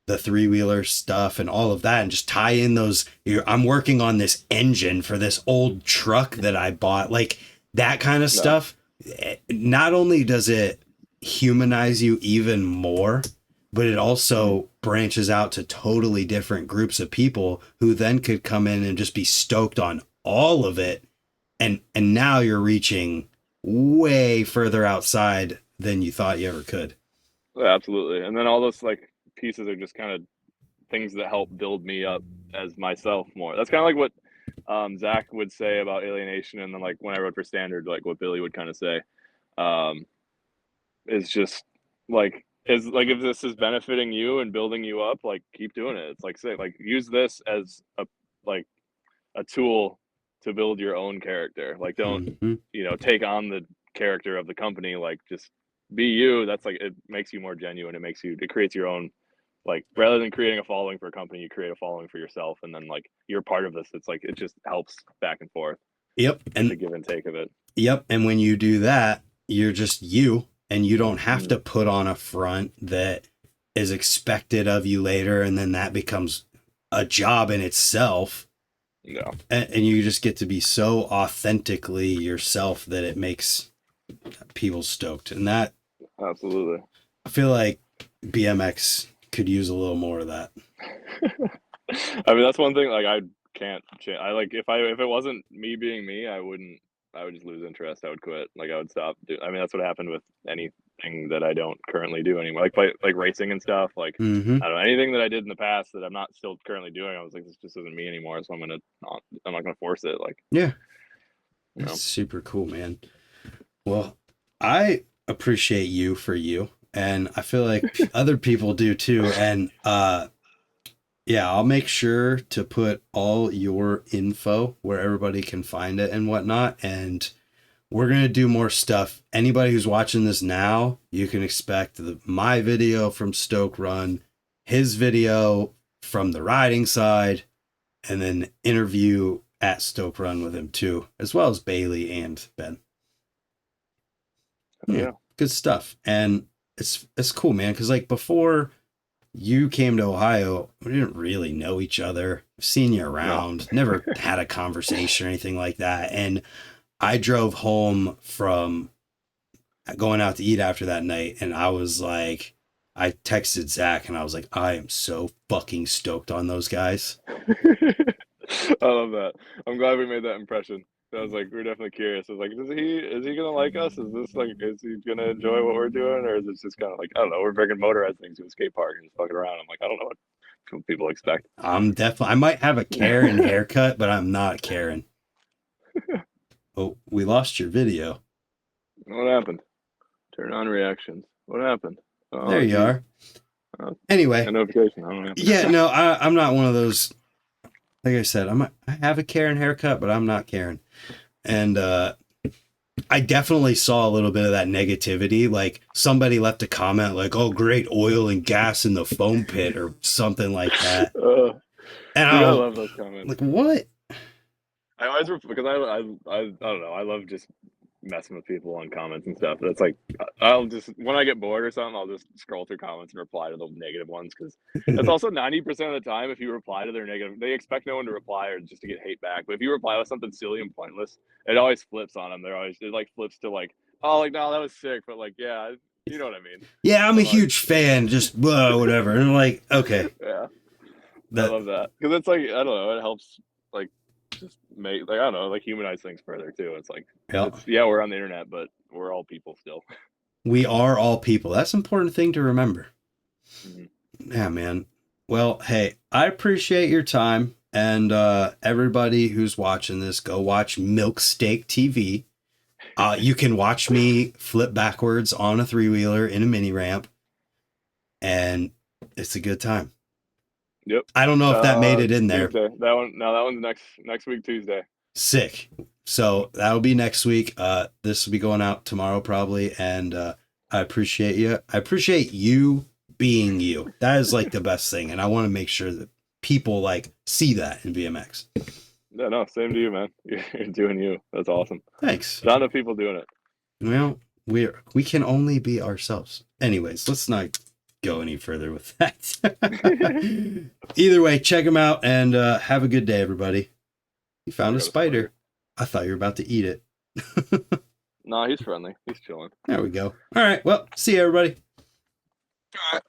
the 3-wheeler stuff and all of that, and just tie in those. I'm working on this engine for this old truck that I bought, like that kind of No, stuff. Not only does it humanize you even more, but it also branches out to totally different groups of people who then could come in and just be stoked on all of it. And now you're reaching way further outside than you thought you ever could. Yeah, absolutely. And then all those like pieces are just kind of things that help build me up as myself more. That's kind of like what Zach would say about Alienation, and then like when I wrote for Standard, like what Billy would kind of say is just like if this is benefiting you and building you up, like keep doing it. It's like say like use this as a tool to build your own character. Like don't take on the character of the company. Like just be you. That's like it makes you more genuine. It creates your own, like rather than creating a following for a company, you create a following for yourself, and then like you're part of this. It's like it just helps back and forth. Yep. And the give and take of it. Yep. And when you do that, you're just you, and you don't have to put on a front that is expected of you later, and then that becomes a job in itself. Yeah. And you just get to be so authentically yourself that it makes people stoked. And that, absolutely, I feel like BMX could use a little more of that. I mean, that's one thing, like I can't change. I like if it wasn't me being me, I would just lose interest. I would quit. Like I would stop. I mean, that's what happened with anything that I don't currently do anymore. Like racing and stuff. Like I don't know, anything that I did in the past that I'm not still currently doing. I was like, this just isn't me anymore. So I'm not gonna force it. Like yeah, that's super cool, man. Well, I appreciate you for you, and I feel like other people do too. And yeah, I'll make sure to put all your info where everybody can find it and whatnot. And we're going to do more stuff. Anybody who's watching this now, you can expect my video from Stoke Run, his video from the riding side, and then interview at Stoke Run with him too, as well as Bailey and Ben. Yeah, good stuff. And it's cool, man. Cause like before you came to Ohio, we didn't really know each other. I've seen you around, never had a conversation or anything like that. And I drove home from going out to eat after that night, and I was like, I texted Zach and I was like, I am so fucking stoked on those guys. I love that. I'm glad we made that impression. I was like, we're definitely curious. I was like, is he gonna like us? Is he gonna enjoy what we're doing, or is it just kind of like, I don't know, we're bringing motorized things to a skate park and just fucking around? I'm like, I don't know what people expect. I might have a Karen haircut, but I'm not Karen. Oh, we lost your video. What happened? Turn on reactions. What happened? Oh, there you are. Anyway, a notification. I don't know. Yeah, no, I'm not one of those. Like I said, I have a Karen haircut, but I'm not Karen. And I definitely saw a little bit of that negativity. Like somebody left a comment like, "Oh, great oil and gas in the foam pit" or something like that. And I love those comments. Like what? I always because I don't know. I love just messing with people on comments and stuff. It's like I'll just when I get bored or something, I'll just scroll through comments and reply to the negative ones, because it's also 90% of the time if you reply to their negative, they expect no one to reply or just to get hate back. But if you reply with something silly and pointless, it always flips on them. It like flips to like, oh, like no, that was sick, but like yeah, you know what I mean. Yeah, I'm a huge fan. Just whatever, and I'm like, okay, yeah, I love that because it's like I don't know, it helps like. Just make like I don't know, like humanize things further too. It's like we're on the internet, but we're all people still. We are all people. That's an important thing to remember. Yeah, man. Well, hey, I appreciate your time, and everybody who's watching this, go watch Milksteak TV. You can watch me flip backwards on a 3-wheeler in a mini ramp, and it's a good time. Yep. I don't know if that made it in there. Tuesday. That one's next week Tuesday. Sick. So that'll be next week. This will be going out tomorrow probably, and I appreciate you. I appreciate you being you. That is like the best thing, and I want to make sure that people like see that in BMX. Yeah, no, same to you, man. You're doing you. That's awesome. Thanks. Not enough people doing it. Well, we can only be ourselves. Anyways, let's not go any further with that. Either way, check them out, and have a good day, everybody. You found a spider. I thought you were about to eat it. No, he's friendly. He's chilling. There we go. All right. Well, see you, everybody. All right.